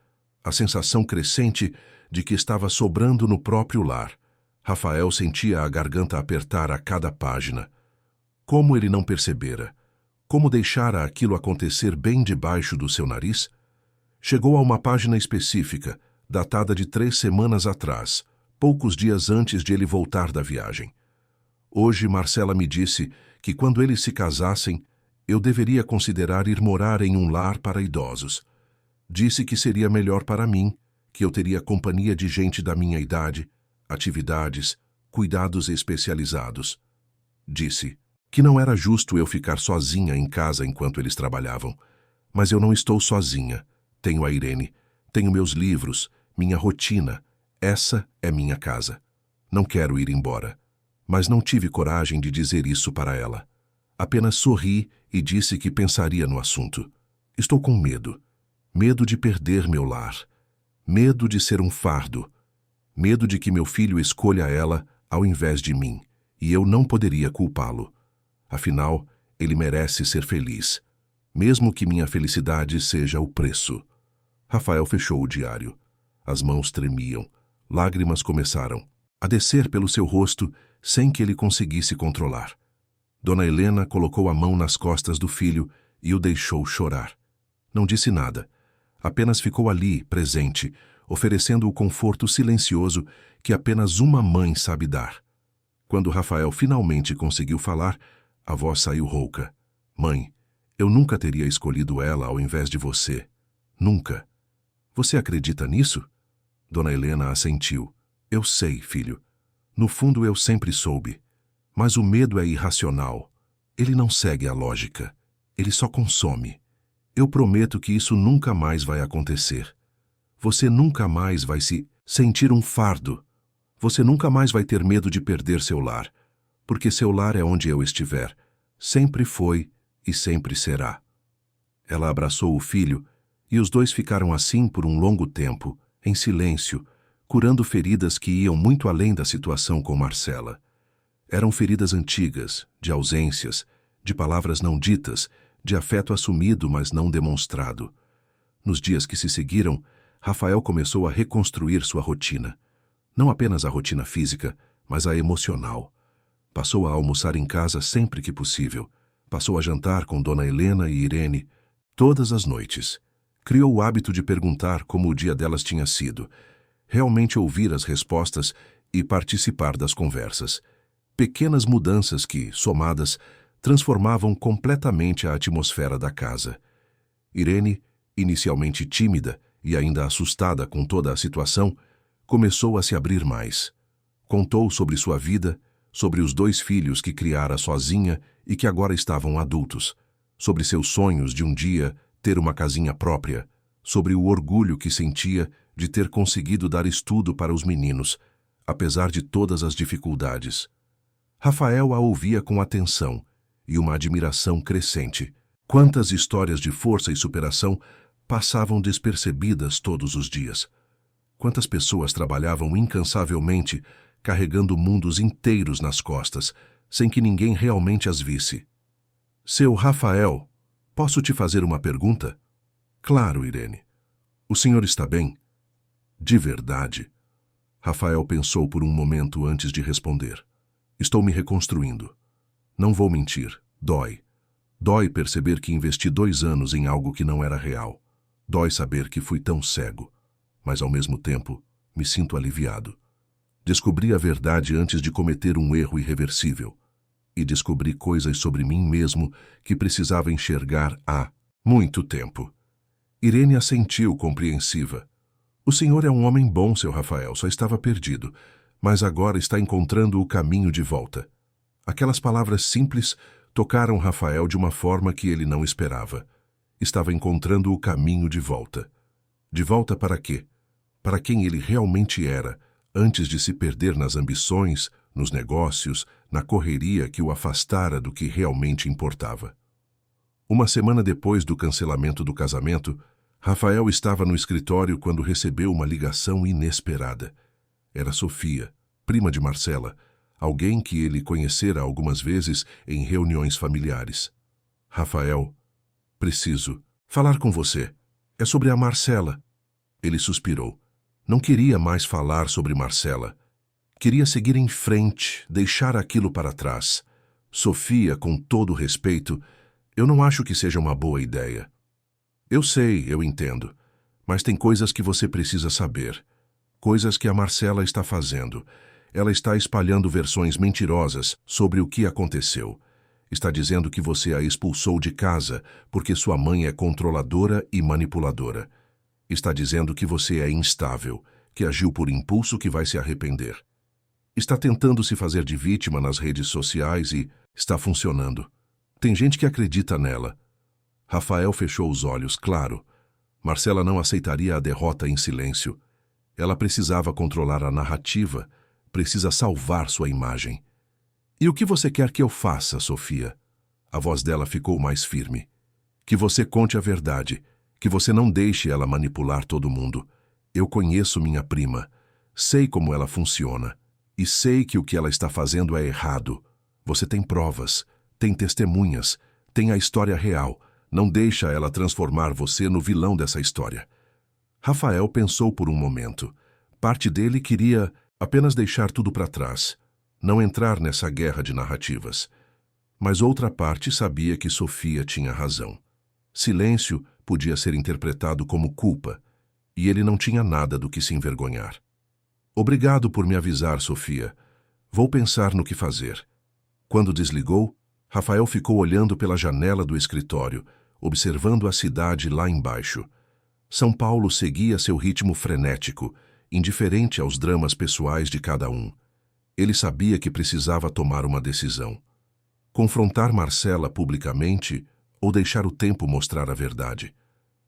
[SPEAKER 1] A sensação crescente de que estava sobrando no próprio lar. Rafael sentia a garganta apertar a cada página. Como ele não percebera? Como deixara aquilo acontecer bem debaixo do seu nariz? Chegou a uma página específica, datada de 3 semanas atrás, poucos dias antes de ele voltar da viagem. Hoje Marcela me disse que quando eles se casassem, eu deveria considerar ir morar em um lar para idosos. Disse que seria melhor para mim, que eu teria companhia de gente da minha idade, atividades, cuidados especializados. Disse que não era justo eu ficar sozinha em casa enquanto eles trabalhavam. Mas eu não estou sozinha. Tenho a Irene, tenho meus livros, minha rotina. Essa é minha casa. Não quero ir embora. Mas não tive coragem de dizer isso para ela. Apenas sorri e disse que pensaria no assunto. Estou com medo. Medo de perder meu lar. Medo de ser um fardo. Medo de que meu filho escolha ela ao invés de mim, e eu não poderia culpá-lo. Afinal, ele merece ser feliz, mesmo que minha felicidade seja o preço. Rafael fechou o diário. As mãos tremiam. Lágrimas começaram a descer pelo seu rosto sem que ele conseguisse controlar. Dona Helena colocou a mão nas costas do filho e o deixou chorar. Não disse nada. Apenas ficou ali, presente, oferecendo o conforto silencioso que apenas uma mãe sabe dar. Quando Rafael finalmente conseguiu falar, a voz saiu rouca. Mãe, eu nunca teria escolhido ela ao invés de você. Nunca. Você acredita nisso? Dona Helena assentiu. Eu sei, filho. No fundo eu sempre soube. Mas o medo é irracional. Ele não segue a lógica. Ele só consome. Eu prometo que isso nunca mais vai acontecer. Você nunca mais vai se sentir um fardo. Você nunca mais vai ter medo de perder seu lar, porque seu lar é onde eu estiver. Sempre foi e sempre será. Ela abraçou o filho e os dois ficaram assim por um longo tempo, em silêncio, curando feridas que iam muito além da situação com Marcela. Eram feridas antigas, de ausências, de palavras não ditas, de afeto assumido, mas não demonstrado. Nos dias que se seguiram, Rafael começou a reconstruir sua rotina. Não apenas a rotina física, mas a emocional. Passou a almoçar em casa sempre que possível. Passou a jantar com Dona Helena e Irene todas as noites. Criou o hábito de perguntar como o dia delas tinha sido, realmente ouvir as respostas e participar das conversas. Pequenas mudanças que, somadas, transformavam completamente a atmosfera da casa. Irene, inicialmente tímida e ainda assustada com toda a situação, começou a se abrir mais. Contou sobre sua vida, sobre os 2 filhos que criara sozinha e que agora estavam adultos, sobre seus sonhos de um dia ter uma casinha própria, sobre o orgulho que sentia de ter conseguido dar estudo para os meninos, apesar de todas as dificuldades. Rafael a ouvia com atenção e uma admiração crescente. Quantas histórias de força e superação passavam despercebidas todos os dias. Quantas pessoas trabalhavam incansavelmente, carregando mundos inteiros nas costas, sem que ninguém realmente as visse. Seu Rafael, posso te fazer uma pergunta? Claro, Irene. O senhor está bem? De verdade. Rafael pensou por um momento antes de responder. Estou me reconstruindo. Não vou mentir, dói. Dói perceber que investi 2 anos em algo que não era real. Dói saber que fui tão cego. Mas, ao mesmo tempo, me sinto aliviado. Descobri a verdade antes de cometer um erro irreversível. E descobri coisas sobre mim mesmo que precisava enxergar há muito tempo. Irene assentiu, compreensiva. O senhor é um homem bom, seu Rafael, só estava perdido, mas agora está encontrando o caminho de volta. Aquelas palavras simples tocaram Rafael de uma forma que ele não esperava. Estava encontrando o caminho de volta. De volta para quê? Para quem ele realmente era, antes de se perder nas ambições, nos negócios, na correria que o afastara do que realmente importava. Uma semana depois do cancelamento do casamento, Rafael estava no escritório quando recebeu uma ligação inesperada. Era Sofia, prima de Marcela, alguém que ele conhecera algumas vezes em reuniões familiares. Rafael, preciso falar com você. É sobre a Marcela. Ele suspirou. Não queria mais falar sobre Marcela. Queria seguir em frente, deixar aquilo para trás. Sofia, com todo respeito, eu não acho que seja uma boa ideia. Eu sei, eu entendo. Mas tem coisas que você precisa saber. Coisas que a Marcela está fazendo. Ela está espalhando versões mentirosas sobre o que aconteceu. Está dizendo que você a expulsou de casa porque sua mãe é controladora e manipuladora. Está dizendo que você é instável, que agiu por impulso, que vai se arrepender. Está tentando se fazer de vítima nas redes sociais e está funcionando. Tem gente que acredita nela. Rafael fechou os olhos, claro. Marcela não aceitaria a derrota em silêncio. Ela precisava controlar a narrativa, precisa salvar sua imagem. E o que você quer que eu faça, Sofia? A voz dela ficou mais firme. Que você conte a verdade, que você não deixe ela manipular todo mundo. Eu conheço minha prima, sei como ela funciona, e sei que o que ela está fazendo é errado. Você tem provas, tem testemunhas, tem a história real. Não deixa ela transformar você no vilão dessa história. Rafael pensou por um momento. Parte dele queria apenas deixar tudo para trás, não entrar nessa guerra de narrativas. Mas outra parte sabia que Sofia tinha razão. Silêncio podia ser interpretado como culpa, e ele não tinha nada do que se envergonhar. Obrigado por me avisar, Sofia. Vou pensar no que fazer. Quando desligou, Rafael ficou olhando pela janela do escritório, observando a cidade lá embaixo. São Paulo seguia seu ritmo frenético, indiferente aos dramas pessoais de cada um. Ele sabia que precisava tomar uma decisão. Confrontar Marcela publicamente ou deixar o tempo mostrar a verdade?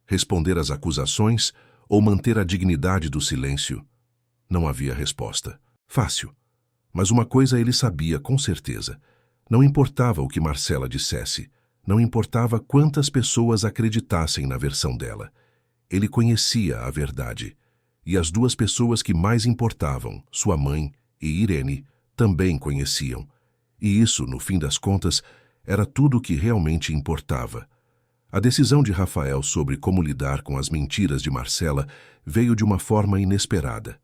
[SPEAKER 1] Responder às acusações ou manter a dignidade do silêncio? Não havia resposta. Fácil. Mas uma coisa ele sabia com certeza. Não importava o que Marcela dissesse. Não importava quantas pessoas acreditassem na versão dela. Ele conhecia a verdade. E as 2 pessoas que mais importavam, sua mãe e Irene, também conheciam. E isso, no fim das contas, era tudo o que realmente importava. A decisão de Rafael sobre como lidar com as mentiras de Marcela veio de uma forma inesperada.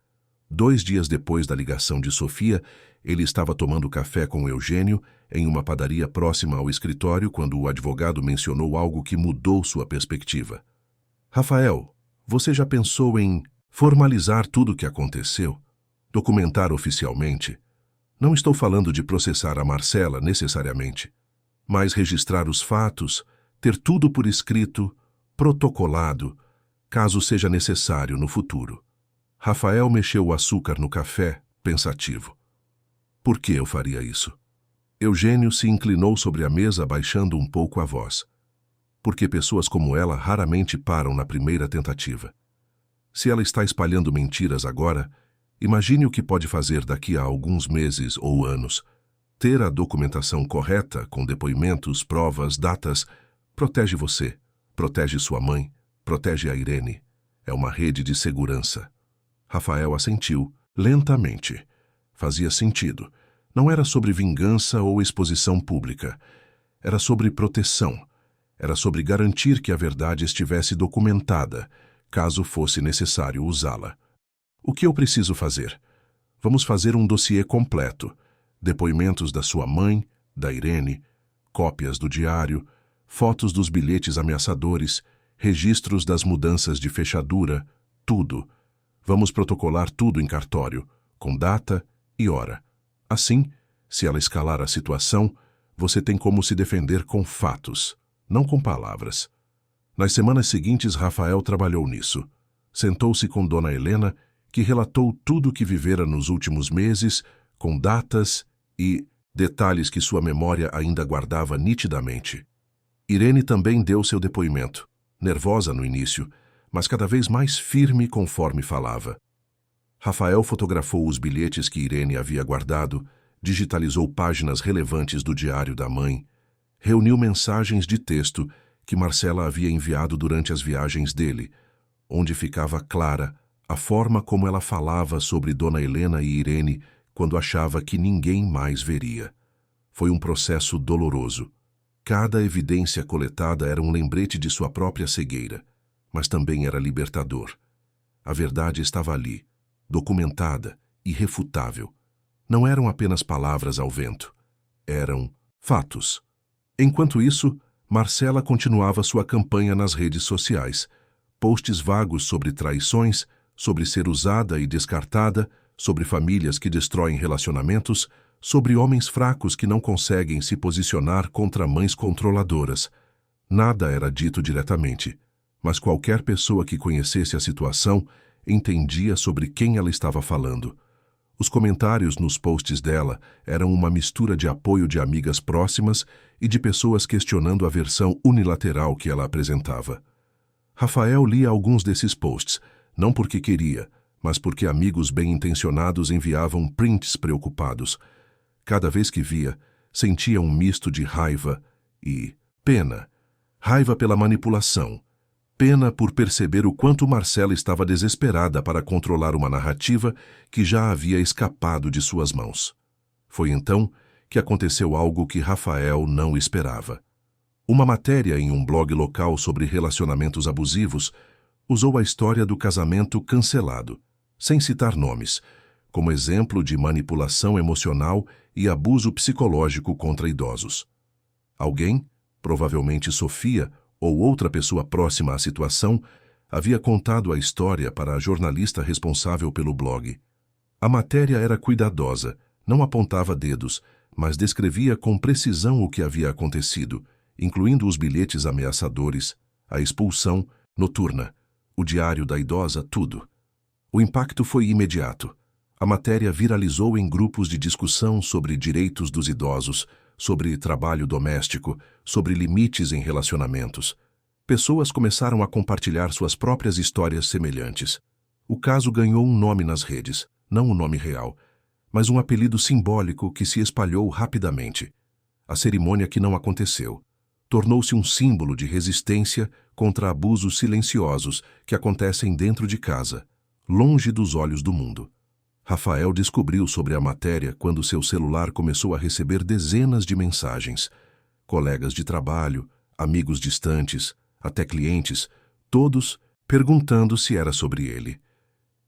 [SPEAKER 1] 2 dias depois da ligação de Sofia, ele estava tomando café com Eugênio em uma padaria próxima ao escritório quando o advogado mencionou algo que mudou sua perspectiva. Rafael, você já pensou em formalizar tudo o que aconteceu? Documentar oficialmente? Não estou falando de processar a Marcela necessariamente, mas registrar os fatos, ter tudo por escrito, protocolado, caso seja necessário no futuro. Rafael mexeu o açúcar no café, pensativo. Por que eu faria isso? Eugênio se inclinou sobre a mesa, baixando um pouco a voz. Porque pessoas como ela raramente param na primeira tentativa. Se ela está espalhando mentiras agora, imagine o que pode fazer daqui a alguns meses ou anos. Ter a documentação correta, com depoimentos, provas, datas, protege você, protege sua mãe, protege a Irene. É uma rede de segurança. Rafael assentiu, lentamente. Fazia sentido. Não era sobre vingança ou exposição pública. Era sobre proteção. Era sobre garantir que a verdade estivesse documentada, caso fosse necessário usá-la. O que eu preciso fazer? Vamos fazer um dossiê completo. Depoimentos da sua mãe, da Irene, cópias do diário, fotos dos bilhetes ameaçadores, registros das mudanças de fechadura, tudo. Vamos protocolar tudo em cartório, com data e hora. Assim, se ela escalar a situação, você tem como se defender com fatos, não com palavras. Nas semanas seguintes, Rafael trabalhou nisso. Sentou-se com Dona Helena, que relatou tudo o que vivera nos últimos meses, com datas e detalhes que sua memória ainda guardava nitidamente. Irene também deu seu depoimento, nervosa no início, mas cada vez mais firme conforme falava. Rafael fotografou os bilhetes que Irene havia guardado, digitalizou páginas relevantes do diário da mãe, reuniu mensagens de texto que Marcela havia enviado durante as viagens dele, onde ficava clara a forma como ela falava sobre Dona Helena e Irene quando achava que ninguém mais veria. Foi um processo doloroso. Cada evidência coletada era um lembrete de sua própria cegueira, mas também era libertador. A verdade estava ali, documentada, irrefutável. Não eram apenas palavras ao vento. Eram fatos. Enquanto isso, Marcela continuava sua campanha nas redes sociais. Posts vagos sobre traições, sobre ser usada e descartada, sobre famílias que destroem relacionamentos, sobre homens fracos que não conseguem se posicionar contra mães controladoras. Nada era dito diretamente, mas qualquer pessoa que conhecesse a situação entendia sobre quem ela estava falando. Os comentários nos posts dela eram uma mistura de apoio de amigas próximas e de pessoas questionando a versão unilateral que ela apresentava. Rafael lia alguns desses posts, não porque queria, mas porque amigos bem-intencionados enviavam prints preocupados. Cada vez que via, sentia um misto de raiva e pena. Raiva pela manipulação. Pena por perceber o quanto Marcela estava desesperada para controlar uma narrativa que já havia escapado de suas mãos. Foi então que aconteceu algo que Rafael não esperava. Uma matéria em um blog local sobre relacionamentos abusivos usou a história do casamento cancelado, sem citar nomes, como exemplo de manipulação emocional e abuso psicológico contra idosos. Alguém, provavelmente Sofia, ou outra pessoa próxima à situação, havia contado a história para a jornalista responsável pelo blog. A matéria era cuidadosa, não apontava dedos, mas descrevia com precisão o que havia acontecido, incluindo os bilhetes ameaçadores, a expulsão noturna, o diário da idosa, tudo. O impacto foi imediato. A matéria viralizou em grupos de discussão sobre direitos dos idosos, sobre trabalho doméstico, sobre limites em relacionamentos. Pessoas começaram a compartilhar suas próprias histórias semelhantes. O caso ganhou um nome nas redes, não um nome real, mas um apelido simbólico que se espalhou rapidamente. A cerimônia que não aconteceu. Tornou-se um símbolo de resistência contra abusos silenciosos que acontecem dentro de casa, longe dos olhos do mundo. Rafael descobriu sobre a matéria quando seu celular começou a receber dezenas de mensagens. Colegas de trabalho, amigos distantes, até clientes, todos perguntando se era sobre ele.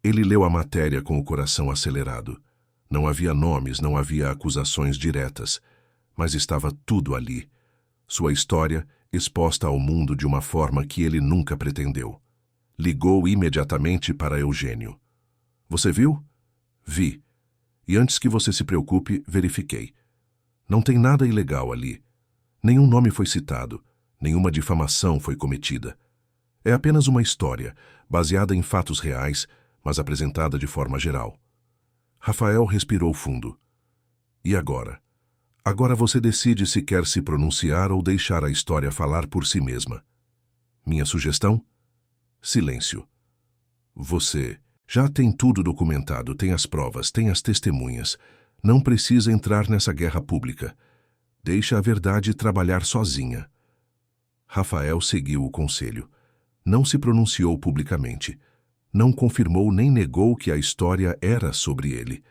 [SPEAKER 1] Ele leu a matéria com o coração acelerado. Não havia nomes, não havia acusações diretas, mas estava tudo ali. Sua história exposta ao mundo de uma forma que ele nunca pretendeu. Ligou imediatamente para Eugênio. Você viu? Vi. E antes que você se preocupe, verifiquei. Não tem nada ilegal ali. Nenhum nome foi citado, nenhuma difamação foi cometida. É apenas uma história, baseada em fatos reais, mas apresentada de forma geral. Rafael respirou fundo. E agora? Agora você decide se quer se pronunciar ou deixar a história falar por si mesma. Minha sugestão? Silêncio. Você já tem tudo documentado, tem as provas, tem as testemunhas. Não precisa entrar nessa guerra pública. Deixa a verdade trabalhar sozinha. Rafael seguiu o conselho. Não se pronunciou publicamente. Não confirmou nem negou que a história era sobre ele.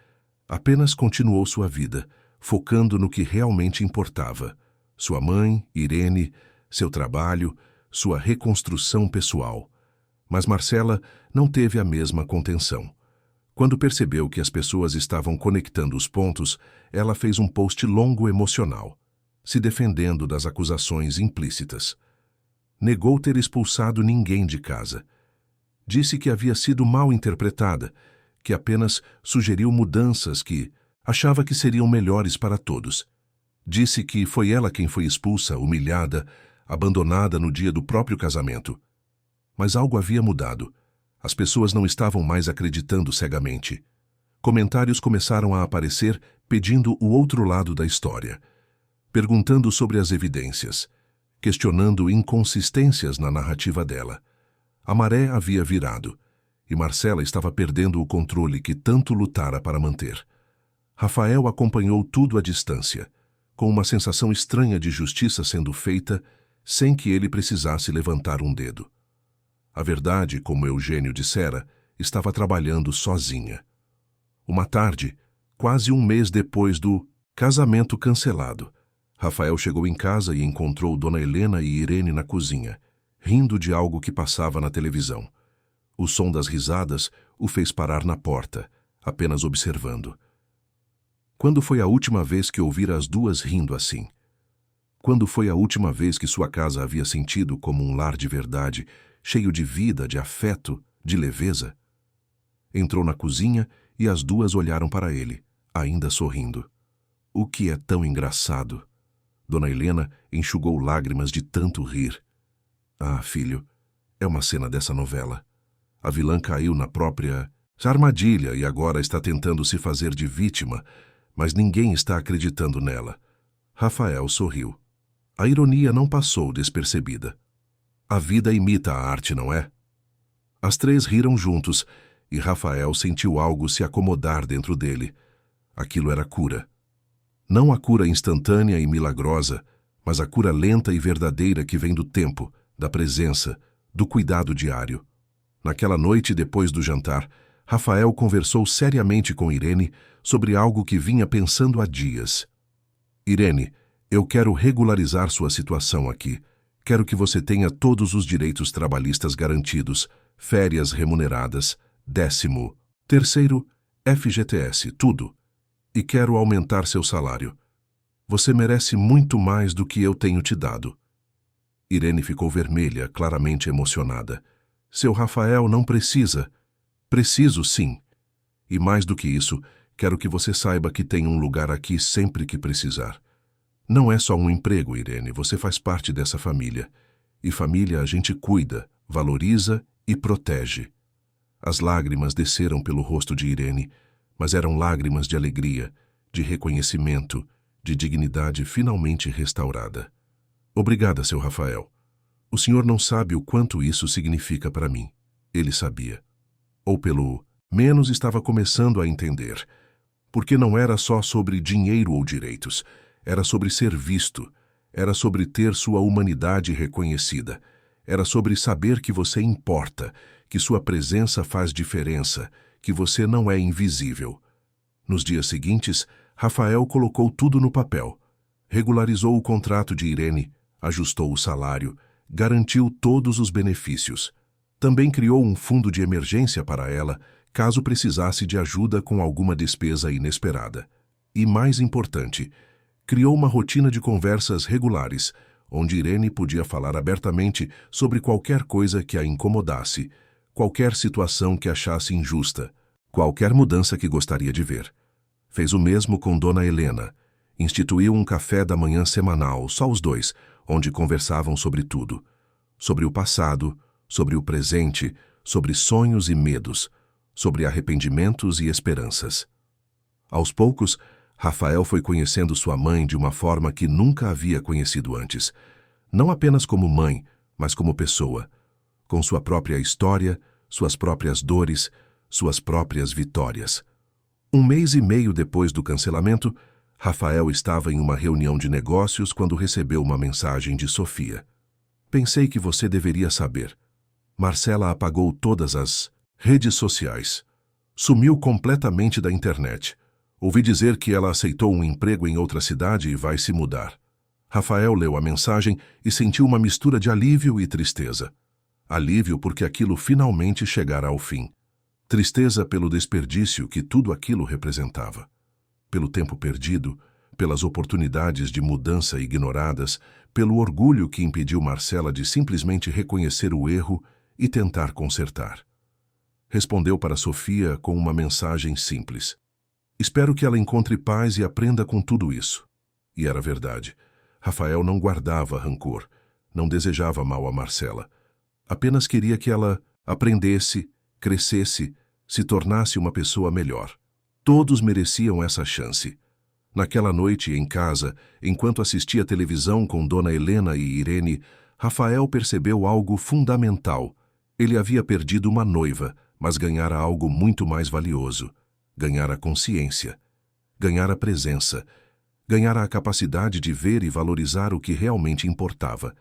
[SPEAKER 1] Apenas continuou sua vida, focando no que realmente importava. Sua mãe, Irene, seu trabalho, sua reconstrução pessoal. Mas Marcela não teve a mesma contenção. Quando percebeu que as pessoas estavam conectando os pontos, ela fez um post longo emocional, se defendendo das acusações implícitas. Negou ter expulsado ninguém de casa. Disse que havia sido mal interpretada, que apenas sugeriu mudanças que achava que seriam melhores para todos. Disse que foi ela quem foi expulsa, humilhada, abandonada no dia do próprio casamento. Mas algo havia mudado. As pessoas não estavam mais acreditando cegamente. Comentários começaram a aparecer pedindo o outro lado da história, perguntando sobre as evidências, questionando inconsistências na narrativa dela. A maré havia virado, e Marcela estava perdendo o controle que tanto lutara para manter. Rafael acompanhou tudo à distância, com uma sensação estranha de justiça sendo feita, sem que ele precisasse levantar um dedo. A verdade, como Eugênio dissera, estava trabalhando sozinha. Uma tarde, quase um mês depois do casamento cancelado, Rafael chegou em casa e encontrou Dona Helena e Irene na cozinha, rindo de algo que passava na televisão. O som das risadas o fez parar na porta, apenas observando. Quando foi a última vez que ouvira as duas rindo assim? Quando foi a última vez que sua casa havia sentido como um lar de verdade, cheio de vida, de afeto, de leveza? Entrou na cozinha e as duas olharam para ele, ainda sorrindo. O que é tão engraçado? Dona Helena enxugou lágrimas de tanto rir. Ah, filho, é uma cena dessa novela. A vilã caiu na própria armadilha e agora está tentando se fazer de vítima, mas ninguém está acreditando nela. Rafael sorriu. A ironia não passou despercebida. A vida imita a arte, não é? As três riram juntos e Rafael sentiu algo se acomodar dentro dele. Aquilo era cura. Não a cura instantânea e milagrosa, mas a cura lenta e verdadeira que vem do tempo, da presença, do cuidado diário. Naquela noite, depois do jantar, Rafael conversou seriamente com Irene sobre algo que vinha pensando há dias. Irene, eu quero regularizar sua situação aqui. Quero que você tenha todos os direitos trabalhistas garantidos, férias remuneradas, 13º, FGTS, tudo. E quero aumentar seu salário. Você merece muito mais do que eu tenho te dado. Irene ficou vermelha, claramente emocionada. Seu Rafael não precisa. Preciso, sim. E mais do que isso, quero que você saiba que tem um lugar aqui sempre que precisar. Não é só um emprego, Irene, você faz parte dessa família. E família a gente cuida, valoriza e protege. As lágrimas desceram pelo rosto de Irene, mas eram lágrimas de alegria, de reconhecimento, de dignidade finalmente restaurada. Obrigada, seu Rafael. O senhor não sabe o quanto isso significa para mim. Ele sabia. Ou pelo menos estava começando a entender. Porque não era só sobre dinheiro ou direitos. Era sobre ser visto. Era sobre ter sua humanidade reconhecida. Era sobre saber que você importa, que sua presença faz diferença, que você não é invisível. Nos dias seguintes, Rafael colocou tudo no papel. Regularizou o contrato de Irene, ajustou o salário, garantiu todos os benefícios. Também criou um fundo de emergência para ela, caso precisasse de ajuda com alguma despesa inesperada. E, mais importante, criou uma rotina de conversas regulares, onde Irene podia falar abertamente sobre qualquer coisa que a incomodasse, qualquer situação que achasse injusta, qualquer mudança que gostaria de ver. Fez o mesmo com Dona Helena. Instituiu um café da manhã semanal, só os dois, onde conversavam sobre tudo. Sobre o passado, sobre o presente, sobre sonhos e medos, sobre arrependimentos e esperanças. Aos poucos, Rafael foi conhecendo sua mãe de uma forma que nunca havia conhecido antes. Não apenas como mãe, mas como pessoa. Com sua própria história, suas próprias dores, suas próprias vitórias. 1 mês e meio depois do cancelamento, Rafael estava em uma reunião de negócios quando recebeu uma mensagem de Sofia. Pensei que você deveria saber. Marcela apagou todas as redes sociais. Sumiu completamente da internet. Ouvi dizer que ela aceitou um emprego em outra cidade e vai se mudar. Rafael leu a mensagem e sentiu uma mistura de alívio e tristeza. Alívio porque aquilo finalmente chegara ao fim. Tristeza pelo desperdício que tudo aquilo representava. Pelo tempo perdido, pelas oportunidades de mudança ignoradas, pelo orgulho que impediu Marcela de simplesmente reconhecer o erro e tentar consertar. Respondeu para Sofia com uma mensagem simples. Espero que ela encontre paz e aprenda com tudo isso. E era verdade. Rafael não guardava rancor, não desejava mal a Marcela. Apenas queria que ela aprendesse, crescesse, se tornasse uma pessoa melhor. Todos mereciam essa chance. Naquela noite, em casa, enquanto assistia televisão com Dona Helena e Irene, Rafael percebeu algo fundamental. Ele havia perdido uma noiva, mas ganhara algo muito mais valioso. Ganhara consciência. Ganhara presença. Ganhara a capacidade de ver e valorizar o que realmente importava.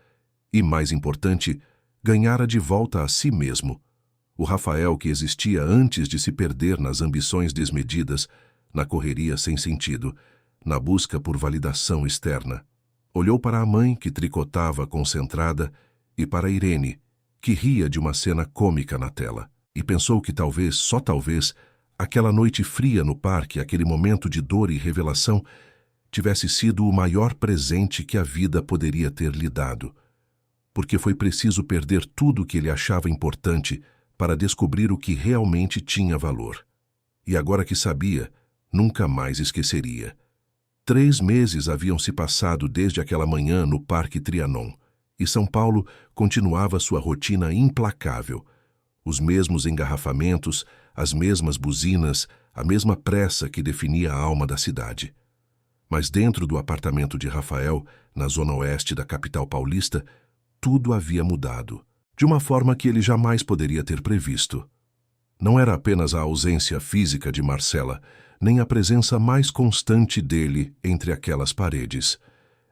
[SPEAKER 1] E, mais importante, ganhara de volta a si mesmo. O Rafael que existia antes de se perder nas ambições desmedidas, na correria sem sentido, na busca por validação externa. Olhou para a mãe, que tricotava concentrada, e para Irene, que ria de uma cena cômica na tela, e pensou que talvez, só talvez, aquela noite fria no parque, aquele momento de dor e revelação, tivesse sido o maior presente que a vida poderia ter lhe dado. Porque foi preciso perder tudo o que ele achava importante para descobrir o que realmente tinha valor. E agora que sabia, nunca mais esqueceria. 3 meses haviam se passado desde aquela manhã no Parque Trianon, e São Paulo continuava sua rotina implacável. Os mesmos engarrafamentos, as mesmas buzinas, a mesma pressa que definia a alma da cidade. Mas dentro do apartamento de Rafael, na zona oeste da capital paulista, tudo havia mudado, de uma forma que ele jamais poderia ter previsto. Não era apenas a ausência física de Marcela, nem a presença mais constante dele entre aquelas paredes.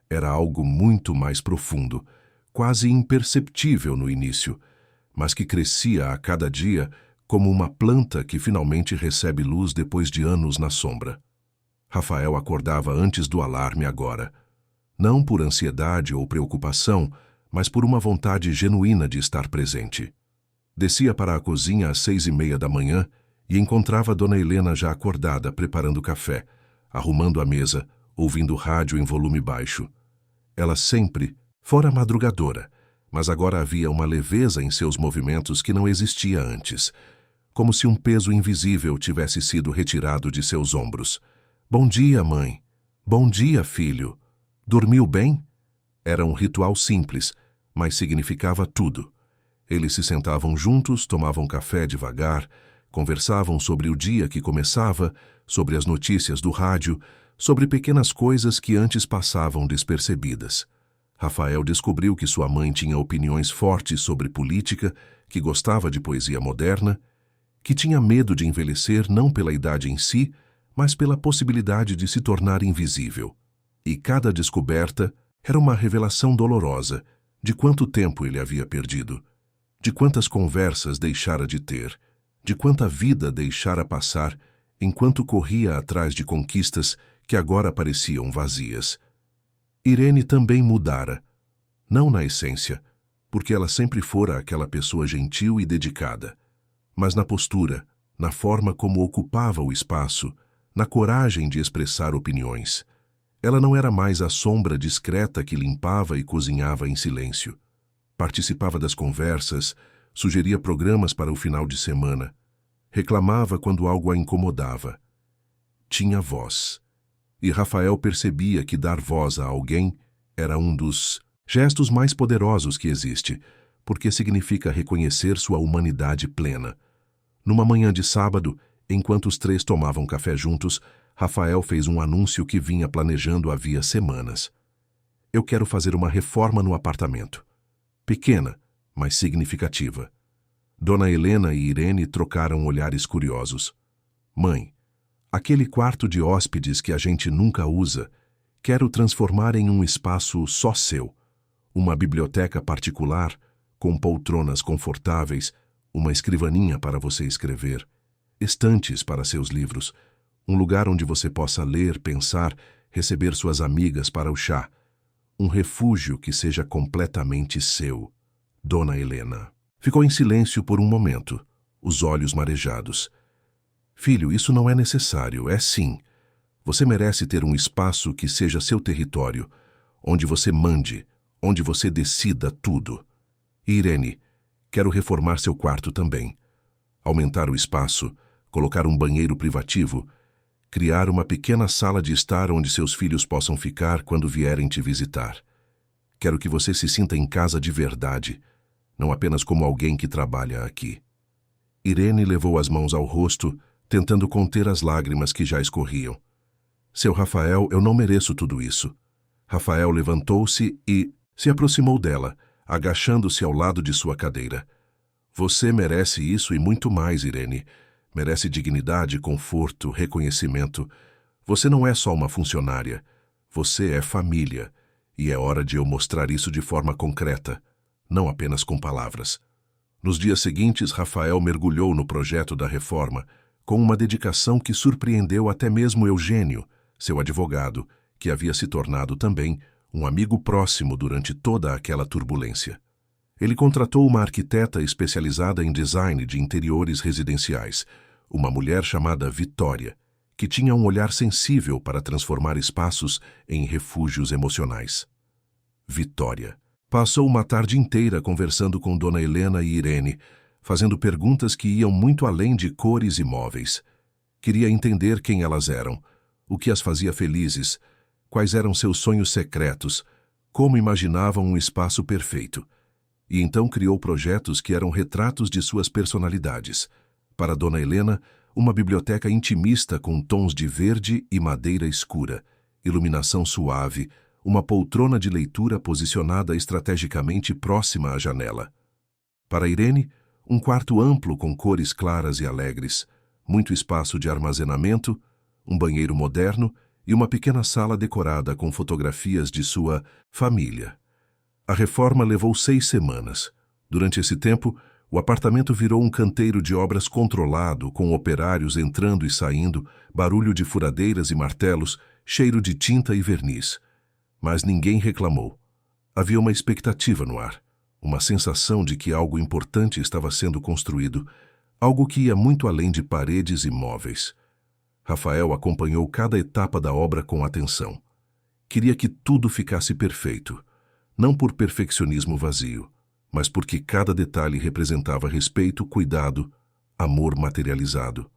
[SPEAKER 1] Era algo muito mais profundo, quase imperceptível no início, mas que crescia a cada dia como uma planta que finalmente recebe luz depois de anos na sombra. Rafael acordava antes do alarme agora, não por ansiedade ou preocupação, mas por uma vontade genuína de estar presente. Descia para a cozinha às 6h30 da manhã e encontrava Dona Helena já acordada, preparando café, arrumando a mesa, ouvindo rádio em volume baixo. Ela sempre fora madrugadora, mas agora havia uma leveza em seus movimentos que não existia antes, como se um peso invisível tivesse sido retirado de seus ombros. Bom dia, mãe. Bom dia, filho. Dormiu bem? Era um ritual simples, mas significava tudo. Eles se sentavam juntos, tomavam café devagar, conversavam sobre o dia que começava, sobre as notícias do rádio, sobre pequenas coisas que antes passavam despercebidas. Rafael descobriu que sua mãe tinha opiniões fortes sobre política, que gostava de poesia moderna, que tinha medo de envelhecer não pela idade em si, mas pela possibilidade de se tornar invisível. E cada descoberta era uma revelação dolorosa de quanto tempo ele havia perdido, de quantas conversas deixara de ter, de quanta vida deixara passar enquanto corria atrás de conquistas que agora pareciam vazias. Irene também mudara, não na essência, porque ela sempre fora aquela pessoa gentil e dedicada, mas na postura, na forma como ocupava o espaço, na coragem de expressar opiniões. Ela não era mais a sombra discreta que limpava e cozinhava em silêncio. Participava das conversas, sugeria programas para o final de semana, reclamava quando algo a incomodava. Tinha voz. E Rafael percebia que dar voz a alguém era um dos gestos mais poderosos que existe, porque significa reconhecer sua humanidade plena. Numa manhã de sábado, enquanto os três tomavam café juntos, Rafael fez um anúncio que vinha planejando havia semanas. Eu quero fazer uma reforma no apartamento. Pequena, mas significativa. Dona Helena e Irene trocaram olhares curiosos. Mãe, aquele quarto de hóspedes que a gente nunca usa, quero transformar em um espaço só seu. Uma biblioteca particular, com poltronas confortáveis, uma escrivaninha para você escrever, estantes para seus livros, um lugar onde você possa ler, pensar, receber suas amigas para o chá. Um refúgio que seja completamente seu. Dona Helena. Ficou em silêncio por um momento, os olhos marejados. Filho, isso não é necessário, é sim. Você merece ter um espaço que seja seu território, onde você mande, onde você decida tudo. E Irene, quero reformar seu quarto também. Aumentar o espaço, colocar um banheiro privativo, criar uma pequena sala de estar onde seus filhos possam ficar quando vierem te visitar. Quero que você se sinta em casa de verdade, não apenas como alguém que trabalha aqui. Irene levou as mãos ao rosto, tentando conter as lágrimas que já escorriam. Seu Rafael, eu não mereço tudo isso. Rafael levantou-se e se aproximou dela, agachando-se ao lado de sua cadeira. Você merece isso e muito mais, Irene. Merece dignidade, conforto, reconhecimento. Você não é só uma funcionária. Você é família. E é hora de eu mostrar isso de forma concreta, não apenas com palavras. Nos dias seguintes, Rafael mergulhou no projeto da reforma, com uma dedicação que surpreendeu até mesmo Eugênio, seu advogado, que havia se tornado também um amigo próximo durante toda aquela turbulência. Ele contratou uma arquiteta especializada em design de interiores residenciais, uma mulher chamada Vitória, que tinha um olhar sensível para transformar espaços em refúgios emocionais. Vitória. Passou uma tarde inteira conversando com Dona Helena e Irene, fazendo perguntas que iam muito além de cores e móveis. Queria entender quem elas eram, o que as fazia felizes, quais eram seus sonhos secretos, como imaginavam um espaço perfeito. E então criou projetos que eram retratos de suas personalidades. Para Dona Helena, uma biblioteca intimista com tons de verde e madeira escura, iluminação suave, uma poltrona de leitura posicionada estrategicamente próxima à janela. Para Irene, um quarto amplo com cores claras e alegres, muito espaço de armazenamento, um banheiro moderno e uma pequena sala decorada com fotografias de sua família. A reforma levou 6 semanas. Durante esse tempo, o apartamento virou um canteiro de obras controlado, com operários entrando e saindo, barulho de furadeiras e martelos, cheiro de tinta e verniz. Mas ninguém reclamou. Havia uma expectativa no ar, uma sensação de que algo importante estava sendo construído, algo que ia muito além de paredes e móveis. Rafael acompanhou cada etapa da obra com atenção. Queria que tudo ficasse perfeito, não por perfeccionismo vazio, mas porque cada detalhe representava respeito, cuidado, amor materializado.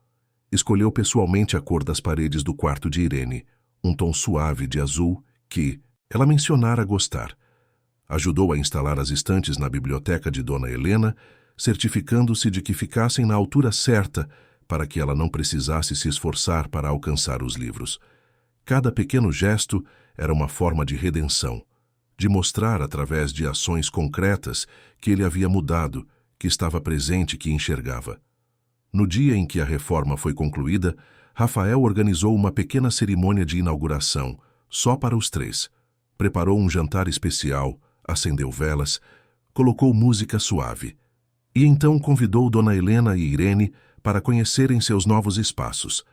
[SPEAKER 1] Escolheu pessoalmente a cor das paredes do quarto de Irene, um tom suave de azul que ela mencionara gostar. Ajudou a instalar as estantes na biblioteca de Dona Helena, certificando-se de que ficassem na altura certa para que ela não precisasse se esforçar para alcançar os livros. Cada pequeno gesto era uma forma de redenção, de mostrar através de ações concretas que ele havia mudado, que estava presente, que enxergava. No dia em que a reforma foi concluída, Rafael organizou uma pequena cerimônia de inauguração, só para os três. Preparou um jantar especial, acendeu velas, colocou música suave. E então convidou Dona Helena e Irene para conhecerem seus novos espaços.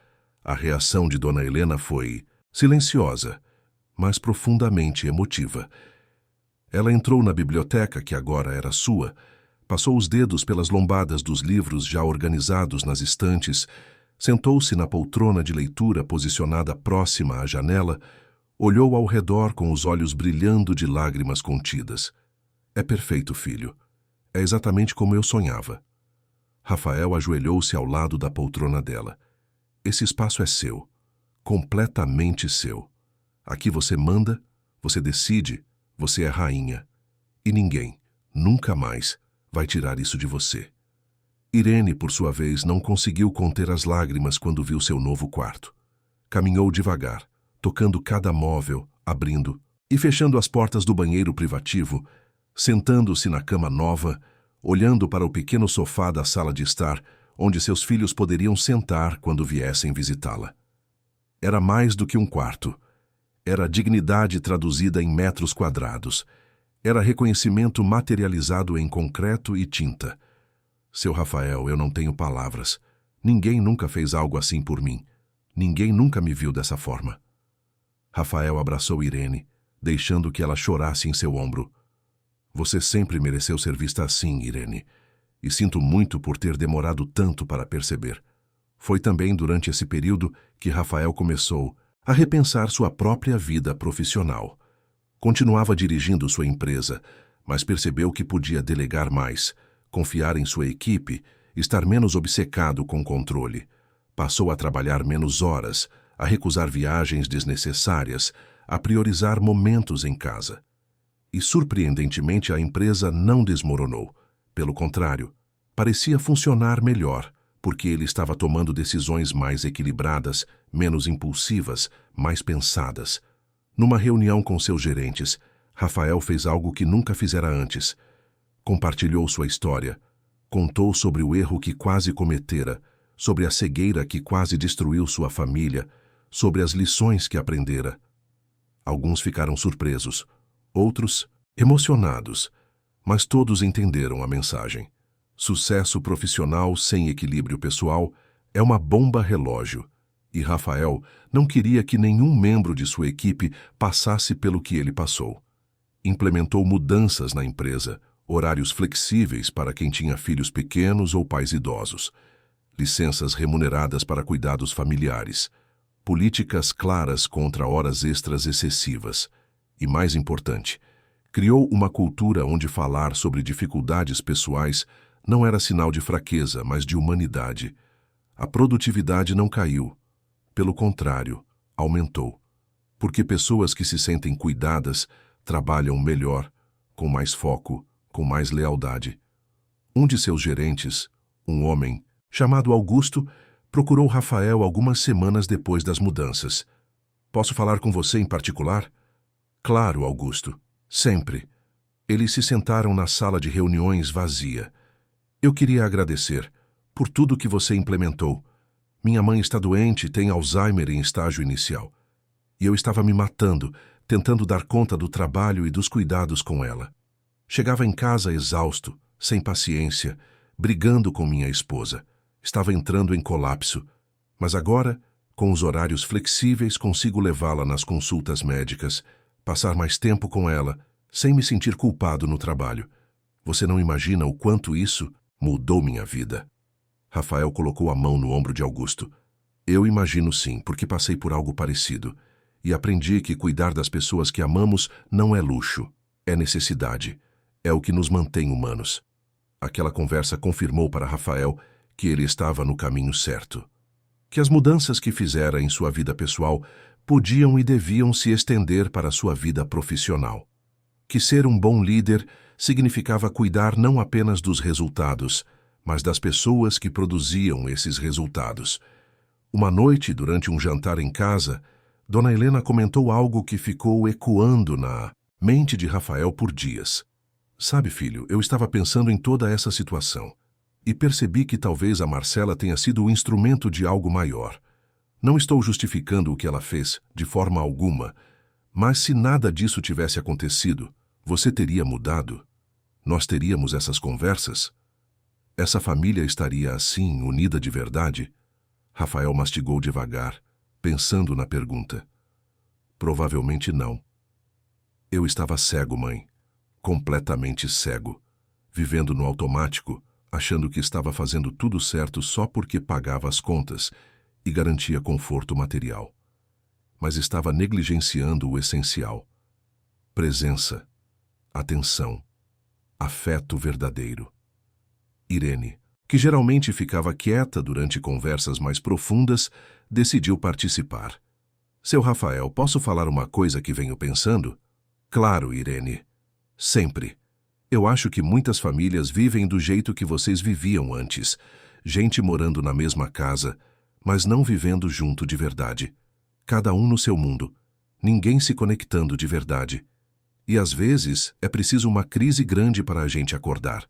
[SPEAKER 1] A reação de Dona Helena foi silenciosa, mas profundamente emotiva. Ela entrou na biblioteca, que agora era sua, passou os dedos pelas lombadas dos livros já organizados nas estantes, sentou-se na poltrona de leitura posicionada próxima à janela, olhou ao redor com os olhos brilhando de lágrimas contidas. É perfeito, filho. É exatamente como eu sonhava. Rafael ajoelhou-se ao lado da poltrona dela. Esse espaço é seu, completamente seu. Aqui você manda, você decide, você é rainha. E ninguém, nunca mais, vai tirar isso de você. Irene, por sua vez, não conseguiu conter as lágrimas quando viu seu novo quarto. Caminhou devagar, tocando cada móvel, abrindo e fechando as portas do banheiro privativo, sentando-se na cama nova, olhando para o pequeno sofá da sala de estar, onde seus filhos poderiam sentar quando viessem visitá-la. Era mais do que um quarto. Era dignidade traduzida em metros quadrados. Era reconhecimento materializado em concreto e tinta. Seu Rafael, eu não tenho palavras. Ninguém nunca fez algo assim por mim. Ninguém nunca me viu dessa forma. Rafael abraçou Irene, deixando que ela chorasse em seu ombro. Você sempre mereceu ser vista assim, Irene, e sinto muito por ter demorado tanto para perceber. Foi também durante esse período que Rafael começou a repensar sua própria vida profissional. Continuava dirigindo sua empresa, mas percebeu que podia delegar mais, confiar em sua equipe, estar menos obcecado com controle. Passou a trabalhar menos horas, a recusar viagens desnecessárias, a priorizar momentos em casa. E, surpreendentemente, a empresa não desmoronou. Pelo contrário, parecia funcionar melhor, porque ele estava tomando decisões mais equilibradas, menos impulsivas, mais pensadas. Numa reunião com seus gerentes, Rafael fez algo que nunca fizera antes. Compartilhou sua história, contou sobre o erro que quase cometera, sobre a cegueira que quase destruiu sua família, sobre as lições que aprendera. Alguns ficaram surpresos, outros emocionados, mas todos entenderam a mensagem. Sucesso profissional sem equilíbrio pessoal é uma bomba relógio, e Rafael não queria que nenhum membro de sua equipe passasse pelo que ele passou. Implementou mudanças na empresa, horários flexíveis para quem tinha filhos pequenos ou pais idosos, licenças remuneradas para cuidados familiares, políticas claras contra horas extras excessivas e, mais importante, criou uma cultura onde falar sobre dificuldades pessoais não era sinal de fraqueza, mas de humanidade. A produtividade não caiu. Pelo contrário, aumentou. Porque pessoas que se sentem cuidadas trabalham melhor, com mais foco, com mais lealdade. Um de seus gerentes, um homem, chamado Augusto, procurou Rafael algumas semanas depois das mudanças. Posso falar com você em particular? Claro, Augusto. Sempre. Eles se sentaram na sala de reuniões vazia. Eu queria agradecer por tudo que você implementou. Minha mãe está doente e tem Alzheimer em estágio inicial. E eu estava me matando, tentando dar conta do trabalho e dos cuidados com ela. Chegava em casa exausto, sem paciência, brigando com minha esposa. Estava entrando em colapso. Mas agora, com os horários flexíveis, consigo levá-la nas consultas médicas, passar mais tempo com ela, sem me sentir culpado no trabalho. Você não imagina o quanto isso mudou minha vida. Rafael colocou a mão no ombro de Augusto. Eu imagino sim, porque passei por algo parecido. E aprendi que cuidar das pessoas que amamos não é luxo, é necessidade. É o que nos mantém humanos. Aquela conversa confirmou para Rafael que ele estava no caminho certo. Que as mudanças que fizera em sua vida pessoal podiam e deviam se estender para sua vida profissional. Que ser um bom líder significava cuidar não apenas dos resultados, mas das pessoas que produziam esses resultados. Uma noite, durante um jantar em casa, Dona Helena comentou algo que ficou ecoando na mente de Rafael por dias. Sabe, filho, eu estava pensando em toda essa situação e percebi que talvez a Marcela tenha sido o instrumento de algo maior. Não estou justificando o que ela fez, de forma alguma, mas se nada disso tivesse acontecido, você teria mudado? Nós teríamos essas conversas? Essa família estaria assim, unida de verdade? Rafael mastigou devagar, pensando na pergunta. Provavelmente não. Eu estava cego, mãe. Completamente cego. Vivendo no automático, achando que estava fazendo tudo certo só porque pagava as contas e garantia conforto material. Mas estava negligenciando o essencial. Presença, atenção, afeto verdadeiro. Irene, que geralmente ficava quieta durante conversas mais profundas, decidiu participar. Seu Rafael, posso falar uma coisa que venho pensando? Claro, Irene. Sempre. Eu acho que muitas famílias vivem do jeito que vocês viviam antes. Gente morando na mesma casa, mas não vivendo junto de verdade. Cada um no seu mundo. Ninguém se conectando de verdade. E às vezes é preciso uma crise grande para a gente acordar.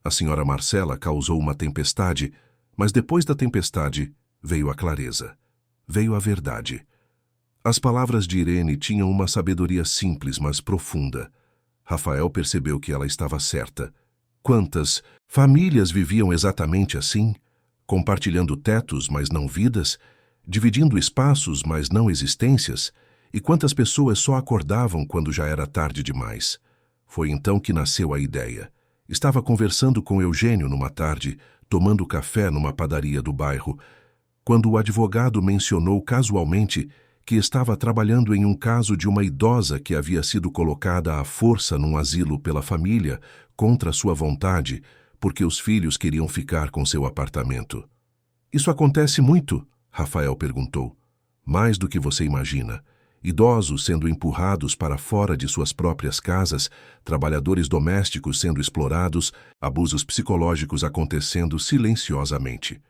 [SPEAKER 1] A senhora Marcela causou uma tempestade, mas depois da tempestade veio a clareza. Veio a verdade. As palavras de Irene tinham uma sabedoria simples, mas profunda. Rafael percebeu que ela estava certa. Quantas famílias viviam exatamente assim? Compartilhando tetos, mas não vidas? Dividindo espaços, mas não existências? E quantas pessoas só acordavam quando já era tarde demais? Foi então que nasceu a ideia. Estava conversando com Eugênio numa tarde, tomando café numa padaria do bairro, quando o advogado mencionou casualmente que estava trabalhando em um caso de uma idosa que havia sido colocada à força num asilo pela família, contra sua vontade, porque os filhos queriam ficar com seu apartamento. Isso acontece muito? Rafael perguntou. Mais do que você imagina. Idosos sendo empurrados para fora de suas próprias casas, trabalhadores domésticos sendo explorados, abusos psicológicos acontecendo silenciosamente.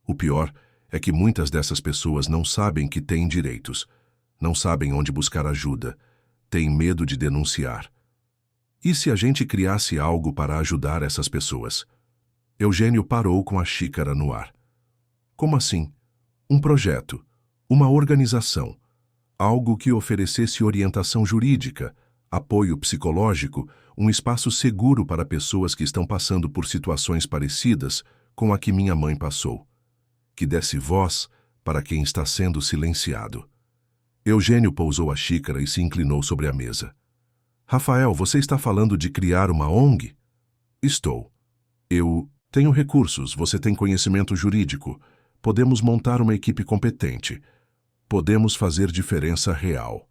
[SPEAKER 1] O pior é que muitas dessas pessoas não sabem que têm direitos, não sabem onde buscar ajuda, têm medo de denunciar. E se a gente criasse algo para ajudar essas pessoas? Eugênio parou com a xícara no ar. Como assim? Um projeto, uma organização. Algo que oferecesse orientação jurídica, apoio psicológico, um espaço seguro para pessoas que estão passando por situações parecidas com a que minha mãe passou. Que desse voz para quem está sendo silenciado. Eugênio pousou a xícara e se inclinou sobre a mesa. Rafael, você está falando de criar uma ONG? Estou. Eu tenho recursos, você tem conhecimento jurídico. Podemos montar uma equipe competente. Podemos fazer diferença real.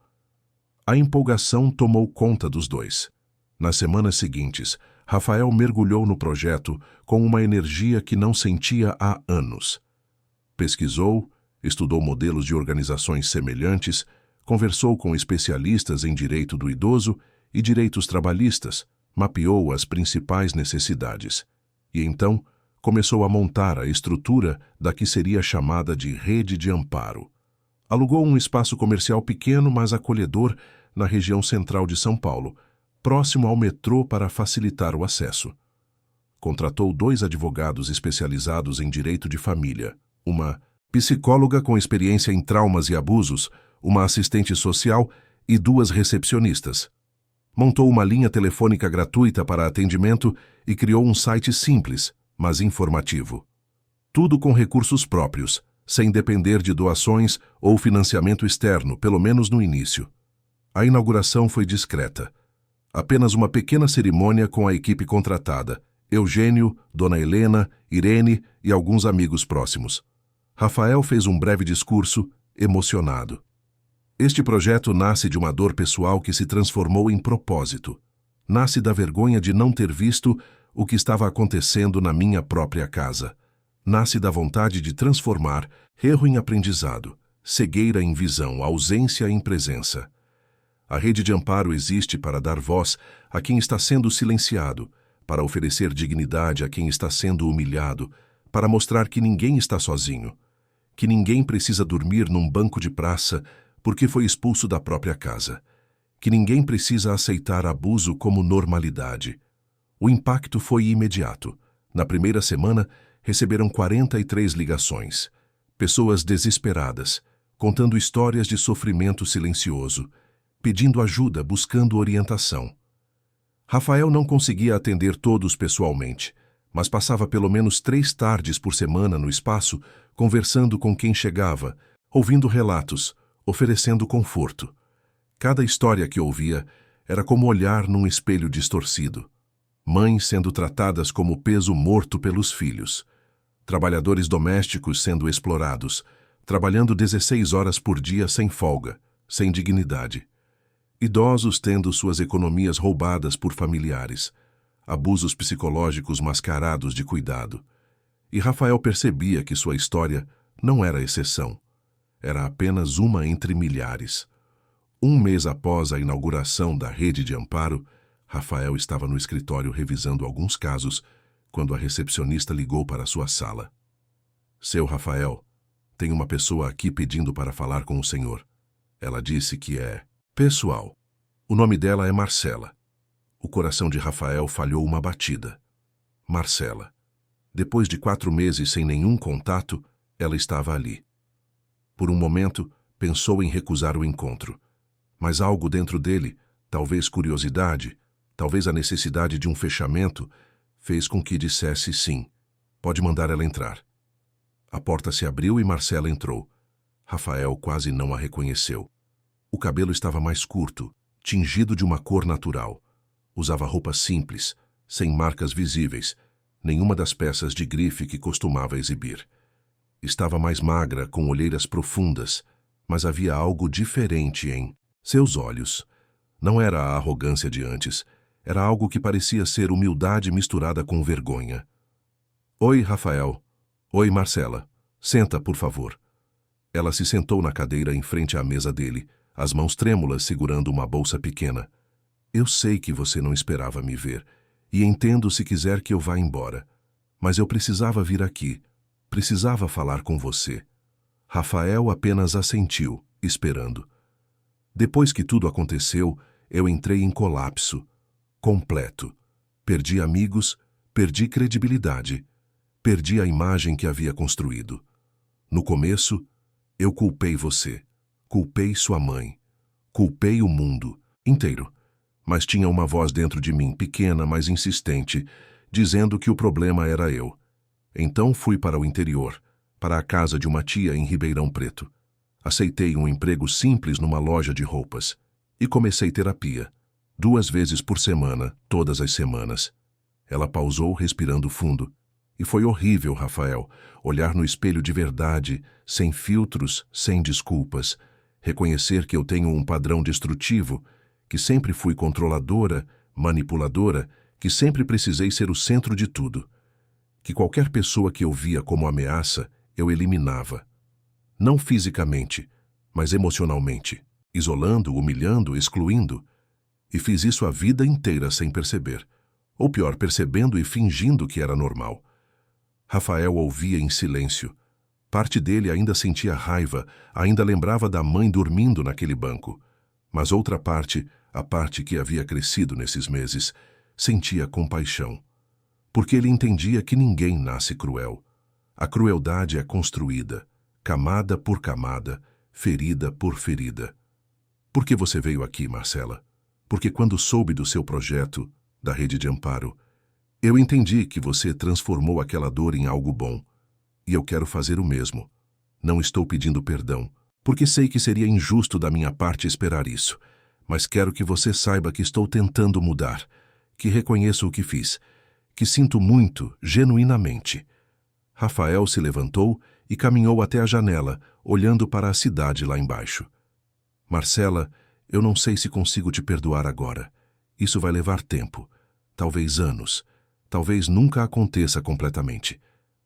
[SPEAKER 1] A empolgação tomou conta dos dois. Nas semanas seguintes, Rafael mergulhou no projeto com uma energia que não sentia há anos. Pesquisou, estudou modelos de organizações semelhantes, conversou com especialistas em direito do idoso e direitos trabalhistas, mapeou as principais necessidades. E então, começou a montar a estrutura da que seria chamada de rede de amparo. Alugou um espaço comercial pequeno, mas acolhedor, na região central de São Paulo, próximo ao metrô para facilitar o acesso. Contratou 2 advogados especializados em direito de família, uma psicóloga com experiência em traumas e abusos, uma assistente social e 2 recepcionistas. Montou uma linha telefônica gratuita para atendimento e criou um site simples, mas informativo. Tudo com recursos próprios, sem depender de doações ou financiamento externo, pelo menos no início. A inauguração foi discreta. Apenas uma pequena cerimônia com a equipe contratada, Eugênio, Dona Helena, Irene e alguns amigos próximos. Rafael fez um breve discurso, emocionado. Este projeto nasce de uma dor pessoal que se transformou em propósito. Nasce da vergonha de não ter visto o que estava acontecendo na minha própria casa. Nasce da vontade de transformar erro em aprendizado, cegueira em visão, ausência em presença. A rede de amparo existe para dar voz a quem está sendo silenciado, para oferecer dignidade a quem está sendo humilhado, para mostrar que ninguém está sozinho, que ninguém precisa dormir num banco de praça porque foi expulso da própria casa, que ninguém precisa aceitar abuso como normalidade. O impacto foi imediato. Na primeira semana, receberam 43 ligações. Pessoas desesperadas, contando histórias de sofrimento silencioso, pedindo ajuda, buscando orientação. Rafael não conseguia atender todos pessoalmente, mas passava pelo menos 3 tardes por semana no espaço, conversando com quem chegava, ouvindo relatos, oferecendo conforto. Cada história que ouvia era como olhar num espelho distorcido. Mães sendo tratadas como peso morto pelos filhos. Trabalhadores domésticos sendo explorados, trabalhando 16 horas por dia sem folga, sem dignidade. Idosos tendo suas economias roubadas por familiares. Abusos psicológicos mascarados de cuidado. E Rafael percebia que sua história não era exceção. Era apenas uma entre milhares. Um mês após a inauguração da rede de amparo, Rafael estava no escritório revisando alguns casos quando a recepcionista ligou para sua sala. Seu Rafael, tem uma pessoa aqui pedindo para falar com o senhor. Ela disse que é pessoal. O nome dela é Marcela. O coração de Rafael falhou uma batida. Marcela. Depois de 4 meses sem nenhum contato, ela estava ali. Por um momento, pensou em recusar o encontro. Mas algo dentro dele, talvez curiosidade, talvez a necessidade de um fechamento, fez com que dissesse sim. Pode mandar ela entrar. A porta se abriu e Marcela entrou. Rafael quase não a reconheceu. O cabelo estava mais curto, tingido de uma cor natural. Usava roupa simples, sem marcas visíveis, nenhuma das peças de grife que costumava exibir. Estava mais magra, com olheiras profundas, mas havia algo diferente em seus olhos. Não era a arrogância de antes, era algo que parecia ser humildade misturada com vergonha. Oi, Rafael. Oi, Marcela. Senta, por favor. Ela se sentou na cadeira em frente à mesa dele, as mãos trêmulas segurando uma bolsa pequena. Eu sei que você não esperava me ver, e entendo se quiser que eu vá embora. Mas eu precisava vir aqui. Precisava falar com você. Rafael apenas assentiu, esperando. Depois que tudo aconteceu, eu entrei em colapso. Completo. Perdi amigos, perdi credibilidade. Perdi a imagem que havia construído. No começo, eu culpei você. Culpei sua mãe. Culpei o mundo inteiro. Mas tinha uma voz dentro de mim, pequena, mas insistente, dizendo que o problema era eu. Então fui para o interior, para a casa de uma tia em Ribeirão Preto. Aceitei um emprego simples numa loja de roupas e comecei terapia, 2 vezes por semana, todas as semanas. Ela pausou, respirando fundo. E foi horrível, Rafael, olhar no espelho de verdade, sem filtros, sem desculpas, reconhecer que eu tenho um padrão destrutivo, que sempre fui controladora, manipuladora, que sempre precisei ser o centro de tudo. Que qualquer pessoa que eu via como ameaça, eu eliminava. Não fisicamente, mas emocionalmente, isolando, humilhando, excluindo. E fiz isso a vida inteira sem perceber. Ou pior, percebendo e fingindo que era normal. Rafael ouvia em silêncio. Parte dele ainda sentia raiva, ainda lembrava da mãe dormindo naquele banco. Mas outra parte, a parte que havia crescido nesses meses, sentia compaixão. Porque ele entendia que ninguém nasce cruel. A crueldade é construída, camada por camada, ferida por ferida. Por que você veio aqui, Marcela? Porque quando soube do seu projeto, da rede de amparo, eu entendi que você transformou aquela dor em algo bom. E eu quero fazer o mesmo. Não estou pedindo perdão, porque sei que seria injusto da minha parte esperar isso. Mas quero que você saiba que estou tentando mudar, que reconheço o que fiz, que sinto muito, genuinamente. Rafael se levantou e caminhou até a janela, olhando para a cidade lá embaixo. Marcela, eu não sei se consigo te perdoar agora. Isso vai levar tempo, talvez anos, talvez nunca aconteça completamente.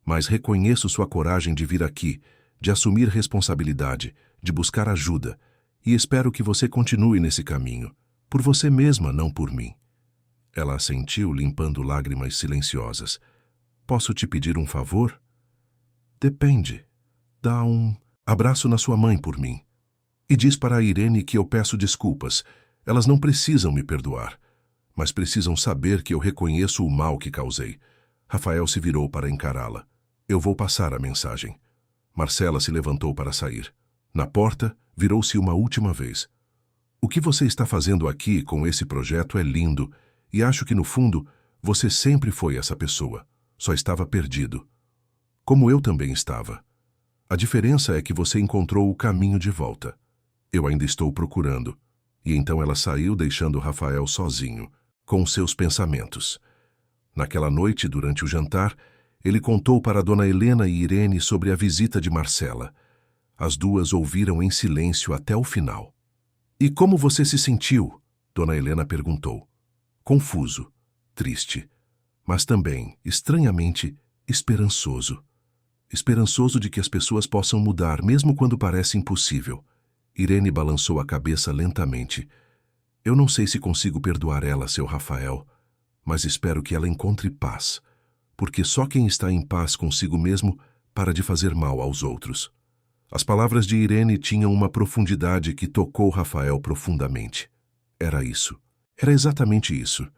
[SPEAKER 1] Mas reconheço sua coragem de vir aqui, de assumir responsabilidade, de buscar ajuda, e espero que você continue nesse caminho, por você mesma, não por mim. Ela assentiu, limpando lágrimas silenciosas. Posso te pedir um favor? Depende. Dá um abraço na sua mãe por mim. E diz para a Irene que eu peço desculpas. Elas não precisam me perdoar, mas precisam saber que eu reconheço o mal que causei. Rafael se virou para encará-la. Eu vou passar a mensagem. Marcela se levantou para sair. Na porta, virou-se uma última vez. O que você está fazendo aqui com esse projeto é lindo, e acho que no fundo, você sempre foi essa pessoa. Só estava perdido. Como eu também estava. A diferença é que você encontrou o caminho de volta. Eu ainda estou procurando. E então ela saiu, deixando Rafael sozinho, com seus pensamentos. Naquela noite, durante o jantar, ele contou para Dona Helena e Irene sobre a visita de Marcela. As duas ouviram em silêncio até o final. "E como você se sentiu?" Dona Helena perguntou. "Confuso, triste, mas também, estranhamente, esperançoso. Esperançoso de que as pessoas possam mudar, mesmo quando parece impossível." Irene balançou a cabeça lentamente. "Eu não sei se consigo perdoar ela, seu Rafael, mas espero que ela encontre paz, porque só quem está em paz consigo mesmo para de fazer mal aos outros." As palavras de Irene tinham uma profundidade que tocou Rafael profundamente. Era isso. Era exatamente isso.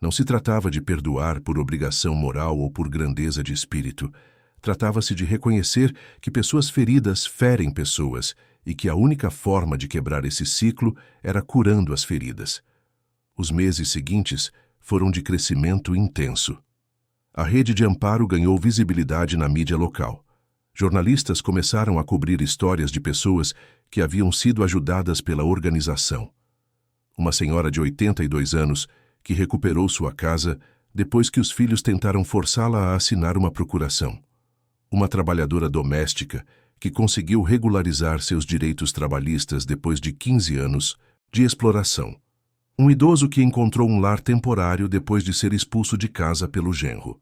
[SPEAKER 1] Não se tratava de perdoar por obrigação moral ou por grandeza de espírito. Tratava-se de reconhecer que pessoas feridas ferem pessoas e que a única forma de quebrar esse ciclo era curando as feridas. Os meses seguintes foram de crescimento intenso. A rede de amparo ganhou visibilidade na mídia local. Jornalistas começaram a cobrir histórias de pessoas que haviam sido ajudadas pela organização. Uma senhora de 82 anos que recuperou sua casa depois que os filhos tentaram forçá-la a assinar uma procuração. Uma trabalhadora doméstica que conseguiu regularizar seus direitos trabalhistas depois de 15 anos de exploração. Um idoso que encontrou um lar temporário depois de ser expulso de casa pelo genro.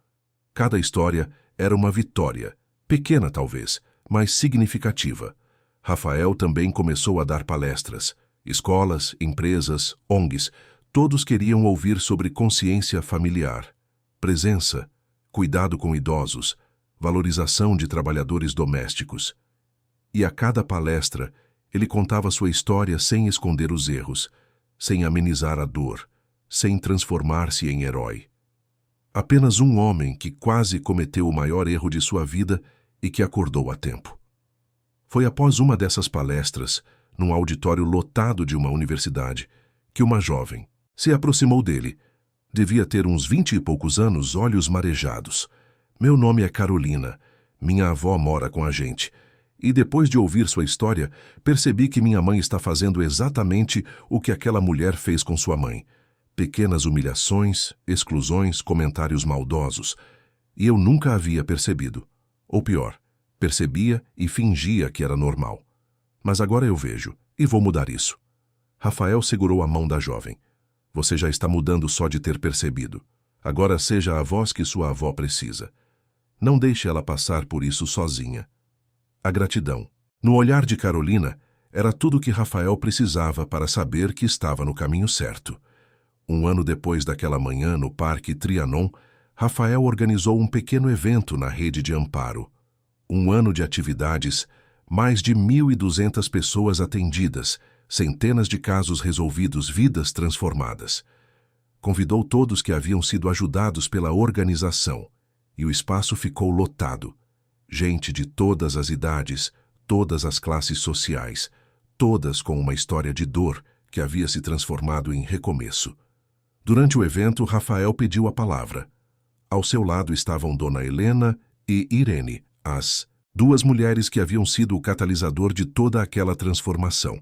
[SPEAKER 1] Cada história era uma vitória, pequena talvez, mas significativa. Rafael também começou a dar palestras. Escolas, empresas, ONGs, todos queriam ouvir sobre consciência familiar, presença, cuidado com idosos, valorização de trabalhadores domésticos. E a cada palestra, ele contava sua história sem esconder os erros, sem amenizar a dor, sem transformar-se em herói. Apenas um homem que quase cometeu o maior erro de sua vida e que acordou a tempo. Foi após uma dessas palestras, num auditório lotado de uma universidade, que uma jovem se aproximou dele. Devia ter uns 20 e poucos anos, olhos marejados. "Meu nome é Carolina. Minha avó mora com a gente. E depois de ouvir sua história, percebi que minha mãe está fazendo exatamente o que aquela mulher fez com sua mãe. Pequenas humilhações, exclusões, comentários maldosos. E eu nunca havia percebido. Ou pior, percebia e fingia que era normal. Mas agora eu vejo, e vou mudar isso." Rafael segurou a mão da jovem. "Você já está mudando só de ter percebido. Agora seja a voz que sua avó precisa. Não deixe ela passar por isso sozinha." A gratidão. No olhar de Carolina, era tudo o que Rafael precisava para saber que estava no caminho certo. Um ano depois daquela manhã, no Parque Trianon, Rafael organizou um pequeno evento na rede de amparo. Um ano de atividades, mais de 1.200 pessoas atendidas, centenas de casos resolvidos, vidas transformadas. Convidou todos que haviam sido ajudados pela organização, e o espaço ficou lotado. Gente de todas as idades, todas as classes sociais, todas com uma história de dor que havia se transformado em recomeço. Durante o evento, Rafael pediu a palavra. Ao seu lado estavam Dona Helena e Irene, as duas mulheres que haviam sido o catalisador de toda aquela transformação.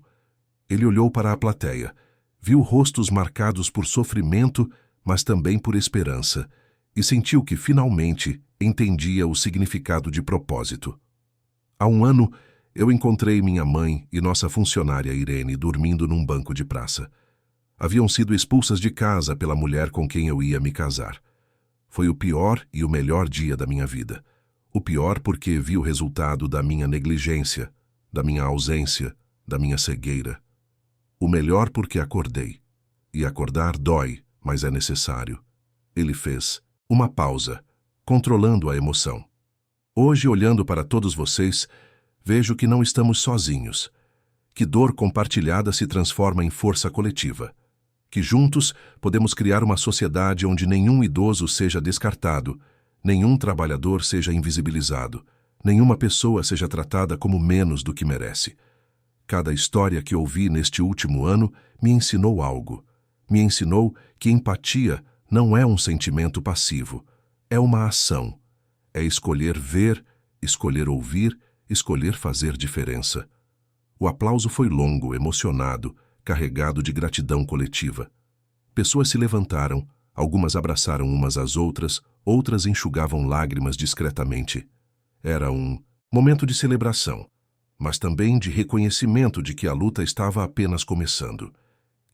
[SPEAKER 1] Ele olhou para a plateia, viu rostos marcados por sofrimento, mas também por esperança, e sentiu que, finalmente, entendia o significado de propósito. Há um ano, eu encontrei minha mãe e nossa funcionária Irene dormindo num banco de praça. Haviam sido expulsas de casa pela mulher com quem eu ia me casar. Foi o pior e o melhor dia da minha vida. O pior porque vi o resultado da minha negligência, da minha ausência, da minha cegueira. O melhor porque acordei. E acordar dói, mas é necessário. Ele fez uma pausa, controlando a emoção. Hoje, olhando para todos vocês, vejo que não estamos sozinhos. Que dor compartilhada se transforma em força coletiva. Que juntos podemos criar uma sociedade onde nenhum idoso seja descartado, nenhum trabalhador seja invisibilizado, nenhuma pessoa seja tratada como menos do que merece. Cada história que ouvi neste último ano me ensinou algo. Me ensinou que empatia não é um sentimento passivo. É uma ação. É escolher ver, escolher ouvir, escolher fazer diferença. O aplauso foi longo, emocionado, carregado de gratidão coletiva. Pessoas se levantaram, algumas abraçaram umas às outras, outras enxugavam lágrimas discretamente. Era um momento de celebração, mas também de reconhecimento de que a luta estava apenas começando,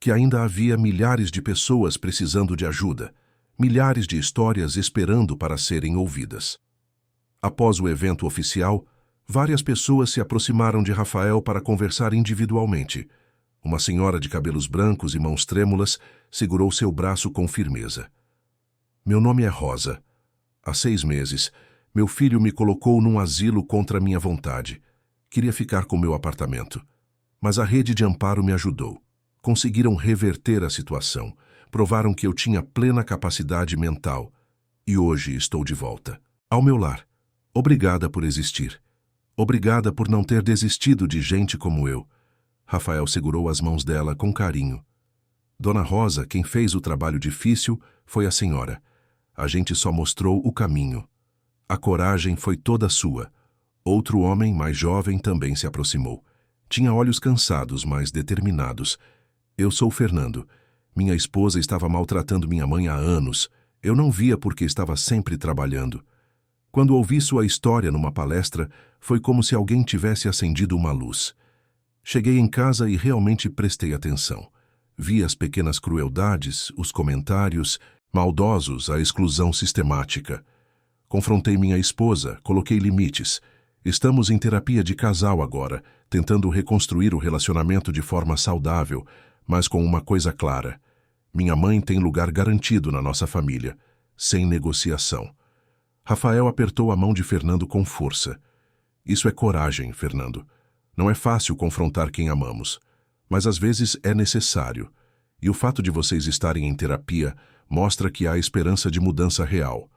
[SPEAKER 1] que ainda havia milhares de pessoas precisando de ajuda, milhares de histórias esperando para serem ouvidas. Após o evento oficial, várias pessoas se aproximaram de Rafael para conversar individualmente. Uma senhora de cabelos brancos e mãos trêmulas segurou seu braço com firmeza. Meu nome é Rosa. Há 6 meses, meu filho me colocou num asilo contra minha vontade. Queria ficar com meu apartamento. Mas a rede de amparo me ajudou. Conseguiram reverter a situação. Provaram que eu tinha plena capacidade mental. E hoje estou de volta. Ao meu lar. Obrigada por existir. Obrigada por não ter desistido de gente como eu. Rafael segurou as mãos dela com carinho. Dona Rosa, quem fez o trabalho difícil, foi a senhora. A gente só mostrou o caminho. A coragem foi toda sua. Outro homem, mais jovem, também se aproximou. Tinha olhos cansados, mas determinados. Eu sou Fernando. Minha esposa estava maltratando minha mãe há anos. Eu não via porque estava sempre trabalhando. Quando ouvi sua história numa palestra, foi como se alguém tivesse acendido uma luz. Cheguei em casa e realmente prestei atenção. Vi as pequenas crueldades, os comentários maldosos, a exclusão sistemática. Confrontei minha esposa, coloquei limites. Estamos em terapia de casal agora, tentando reconstruir o relacionamento de forma saudável, mas com uma coisa clara. Minha mãe tem lugar garantido na nossa família, sem negociação. Rafael apertou a mão de Fernando com força. Isso é coragem, Fernando. Não é fácil confrontar quem amamos, mas às vezes é necessário. E o fato de vocês estarem em terapia mostra que há esperança de mudança real.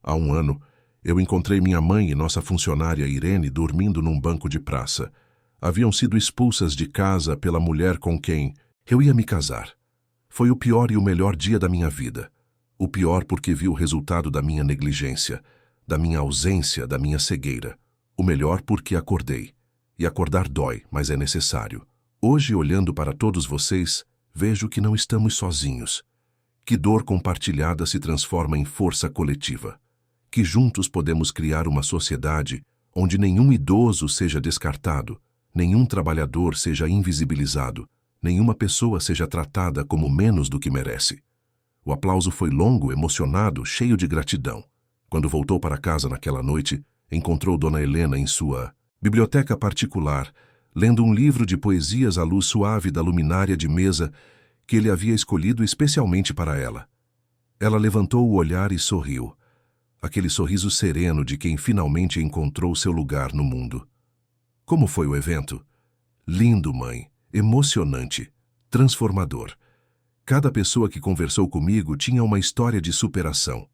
[SPEAKER 1] Há 1 ano, eu encontrei minha mãe e nossa funcionária Irene dormindo num banco de praça. Haviam sido expulsas de casa pela mulher com quem eu ia me casar. Foi o pior e o melhor dia da minha vida. O pior porque vi o resultado da minha negligência, da minha ausência, da minha cegueira. O melhor porque acordei. E acordar dói, mas é necessário. Hoje, olhando para todos vocês, vejo que não estamos sozinhos. Que dor compartilhada se transforma em força coletiva. Que juntos podemos criar uma sociedade onde nenhum idoso seja descartado, nenhum trabalhador seja invisibilizado, nenhuma pessoa seja tratada como menos do que merece. O aplauso foi longo, emocionado, cheio de gratidão. Quando voltou para casa naquela noite, encontrou Dona Helena em sua biblioteca particular, lendo um livro de poesias à luz suave da luminária de mesa que ele havia escolhido especialmente para ela. Ela levantou o olhar e sorriu. Aquele sorriso sereno de quem finalmente encontrou seu lugar no mundo. Como foi o evento? Lindo, mãe. Emocionante. Transformador. Cada pessoa que conversou comigo tinha uma história de superação.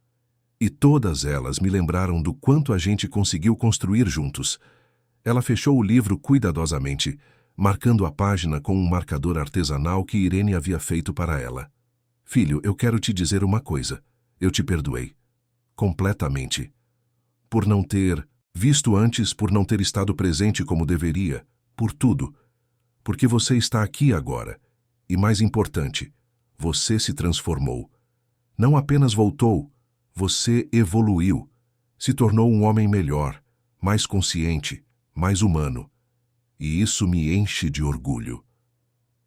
[SPEAKER 1] E todas elas me lembraram do quanto a gente conseguiu construir juntos. Ela fechou o livro cuidadosamente, marcando a página com um marcador artesanal que Irene havia feito para ela. Filho, eu quero te dizer uma coisa. Eu te perdoei. Completamente. Por não ter visto antes, por não ter estado presente como deveria, por tudo. Porque você está aqui agora. E mais importante, você se transformou. Não apenas voltou, você evoluiu. Se tornou um homem melhor, mais consciente, mais humano. E isso me enche de orgulho.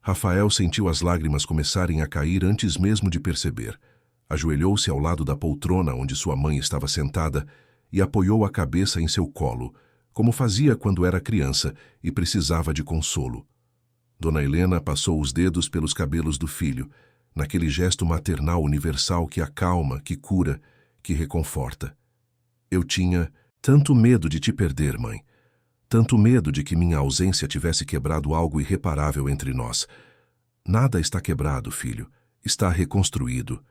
[SPEAKER 1] Rafael sentiu as lágrimas começarem a cair antes mesmo de perceber. Ajoelhou-se ao lado da poltrona onde sua mãe estava sentada e apoiou a cabeça em seu colo, como fazia quando era criança e precisava de consolo. Dona Helena passou os dedos pelos cabelos do filho, naquele gesto maternal universal que acalma, que cura, que reconforta. Eu tinha tanto medo de te perder, mãe. Tanto medo de que minha ausência tivesse quebrado algo irreparável entre nós. Nada está quebrado, filho. Está reconstruído.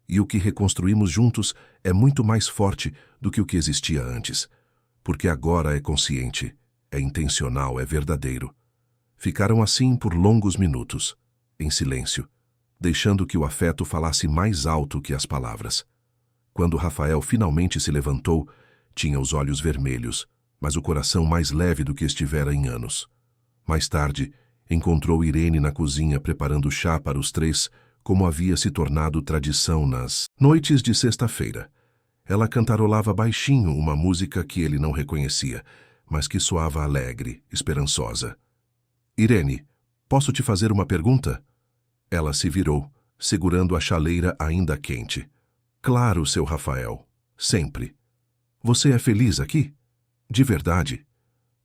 [SPEAKER 1] E o que reconstruímos juntos é muito mais forte do que o que existia antes. Porque agora é consciente, é intencional, é verdadeiro. Ficaram assim por longos minutos, em silêncio, deixando que o afeto falasse mais alto que as palavras. Quando Rafael finalmente se levantou, tinha os olhos vermelhos, mas o coração mais leve do que estivera em anos. Mais tarde, encontrou Irene na cozinha preparando chá para os três, como havia se tornado tradição nas noites de sexta-feira. Ela cantarolava baixinho uma música que ele não reconhecia, mas que soava alegre, esperançosa. Irene, posso te fazer uma pergunta? Ela se virou, segurando a chaleira ainda quente. Claro, seu Rafael. Sempre. Você é feliz aqui? De verdade?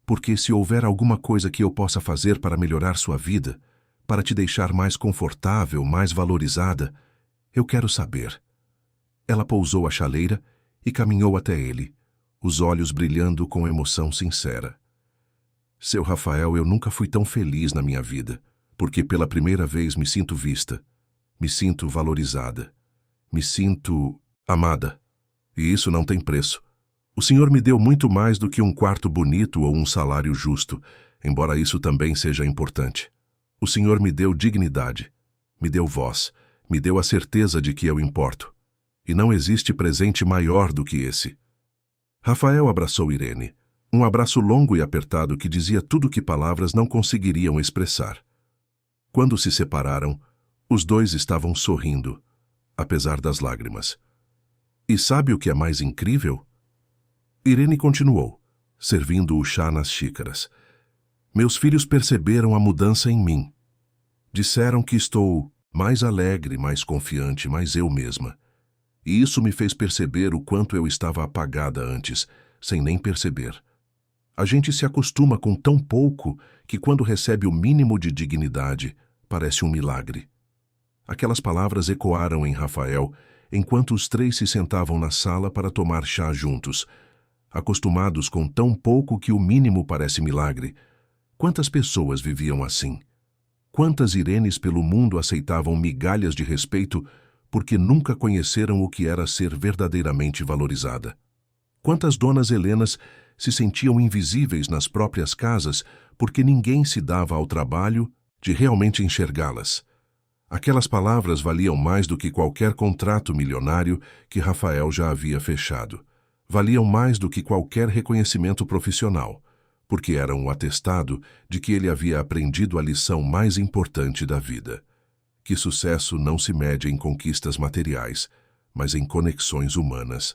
[SPEAKER 1] Porque se houver alguma coisa que eu possa fazer para melhorar sua vida, para te deixar mais confortável, mais valorizada, eu quero saber. Ela pousou a chaleira e caminhou até ele, os olhos brilhando com emoção sincera. Seu Rafael, eu nunca fui tão feliz na minha vida, porque pela primeira vez me sinto vista, me sinto valorizada, me sinto amada. E isso não tem preço. O Senhor me deu muito mais do que um quarto bonito ou um salário justo, embora isso também seja importante. O Senhor me deu dignidade, me deu voz, me deu a certeza de que eu importo. E não existe presente maior do que esse. Rafael abraçou Irene, um abraço longo e apertado que dizia tudo que palavras não conseguiriam expressar. Quando se separaram, os dois estavam sorrindo, apesar das lágrimas. E sabe o que é mais incrível? Irene continuou, servindo o chá nas xícaras. Meus filhos perceberam a mudança em mim. Disseram que estou mais alegre, mais confiante, mais eu mesma. E isso me fez perceber o quanto eu estava apagada antes, sem nem perceber. A gente se acostuma com tão pouco que quando recebe o mínimo de dignidade, parece um milagre. Aquelas palavras ecoaram em Rafael, enquanto os três se sentavam na sala para tomar chá juntos. Acostumados com tão pouco que o mínimo parece milagre. Quantas pessoas viviam assim? Quantas Irenes pelo mundo aceitavam migalhas de respeito porque nunca conheceram o que era ser verdadeiramente valorizada? Quantas donas Helenas se sentiam invisíveis nas próprias casas porque ninguém se dava ao trabalho de realmente enxergá-las? Aquelas palavras valiam mais do que qualquer contrato milionário que Rafael já havia fechado. Valiam mais do que qualquer reconhecimento profissional, porque eram um atestado de que ele havia aprendido a lição mais importante da vida. Que sucesso não se mede em conquistas materiais, mas em conexões humanas,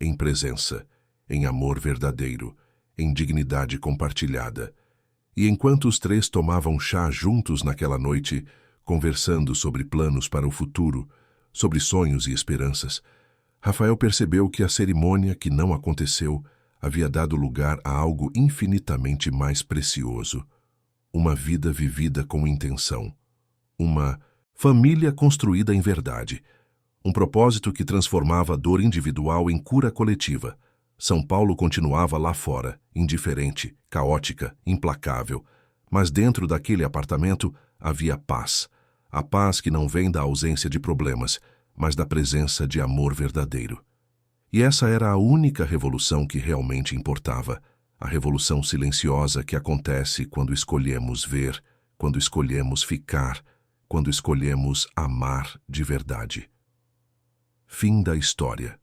[SPEAKER 1] em presença, em amor verdadeiro, em dignidade compartilhada. E enquanto os três tomavam chá juntos naquela noite, conversando sobre planos para o futuro, sobre sonhos e esperanças, Rafael percebeu que a cerimônia que não aconteceu havia dado lugar a algo infinitamente mais precioso. Uma vida vivida com intenção. Uma família construída em verdade. Um propósito que transformava a dor individual em cura coletiva. São Paulo continuava lá fora, indiferente, caótica, implacável. Mas dentro daquele apartamento havia paz. A paz que não vem da ausência de problemas, mas da presença de amor verdadeiro. E essa era a única revolução que realmente importava, a revolução silenciosa que acontece quando escolhemos ver, quando escolhemos ficar, quando escolhemos amar de verdade. Fim da história.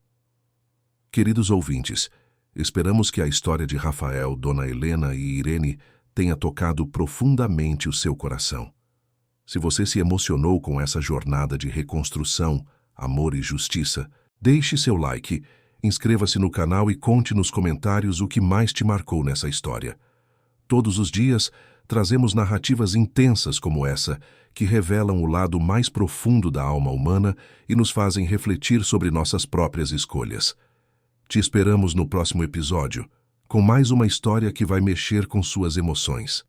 [SPEAKER 1] Queridos ouvintes, esperamos que a história de Rafael, Dona Helena e Irene tenha tocado profundamente o seu coração. Se você se emocionou com essa jornada de reconstrução, amor e justiça, deixe seu like, inscreva-se no canal e conte nos comentários o que mais te marcou nessa história. Todos os dias, trazemos narrativas intensas como essa, que revelam o lado mais profundo da alma humana e nos fazem refletir sobre nossas próprias escolhas. Te esperamos no próximo episódio, com mais uma história que vai mexer com suas emoções.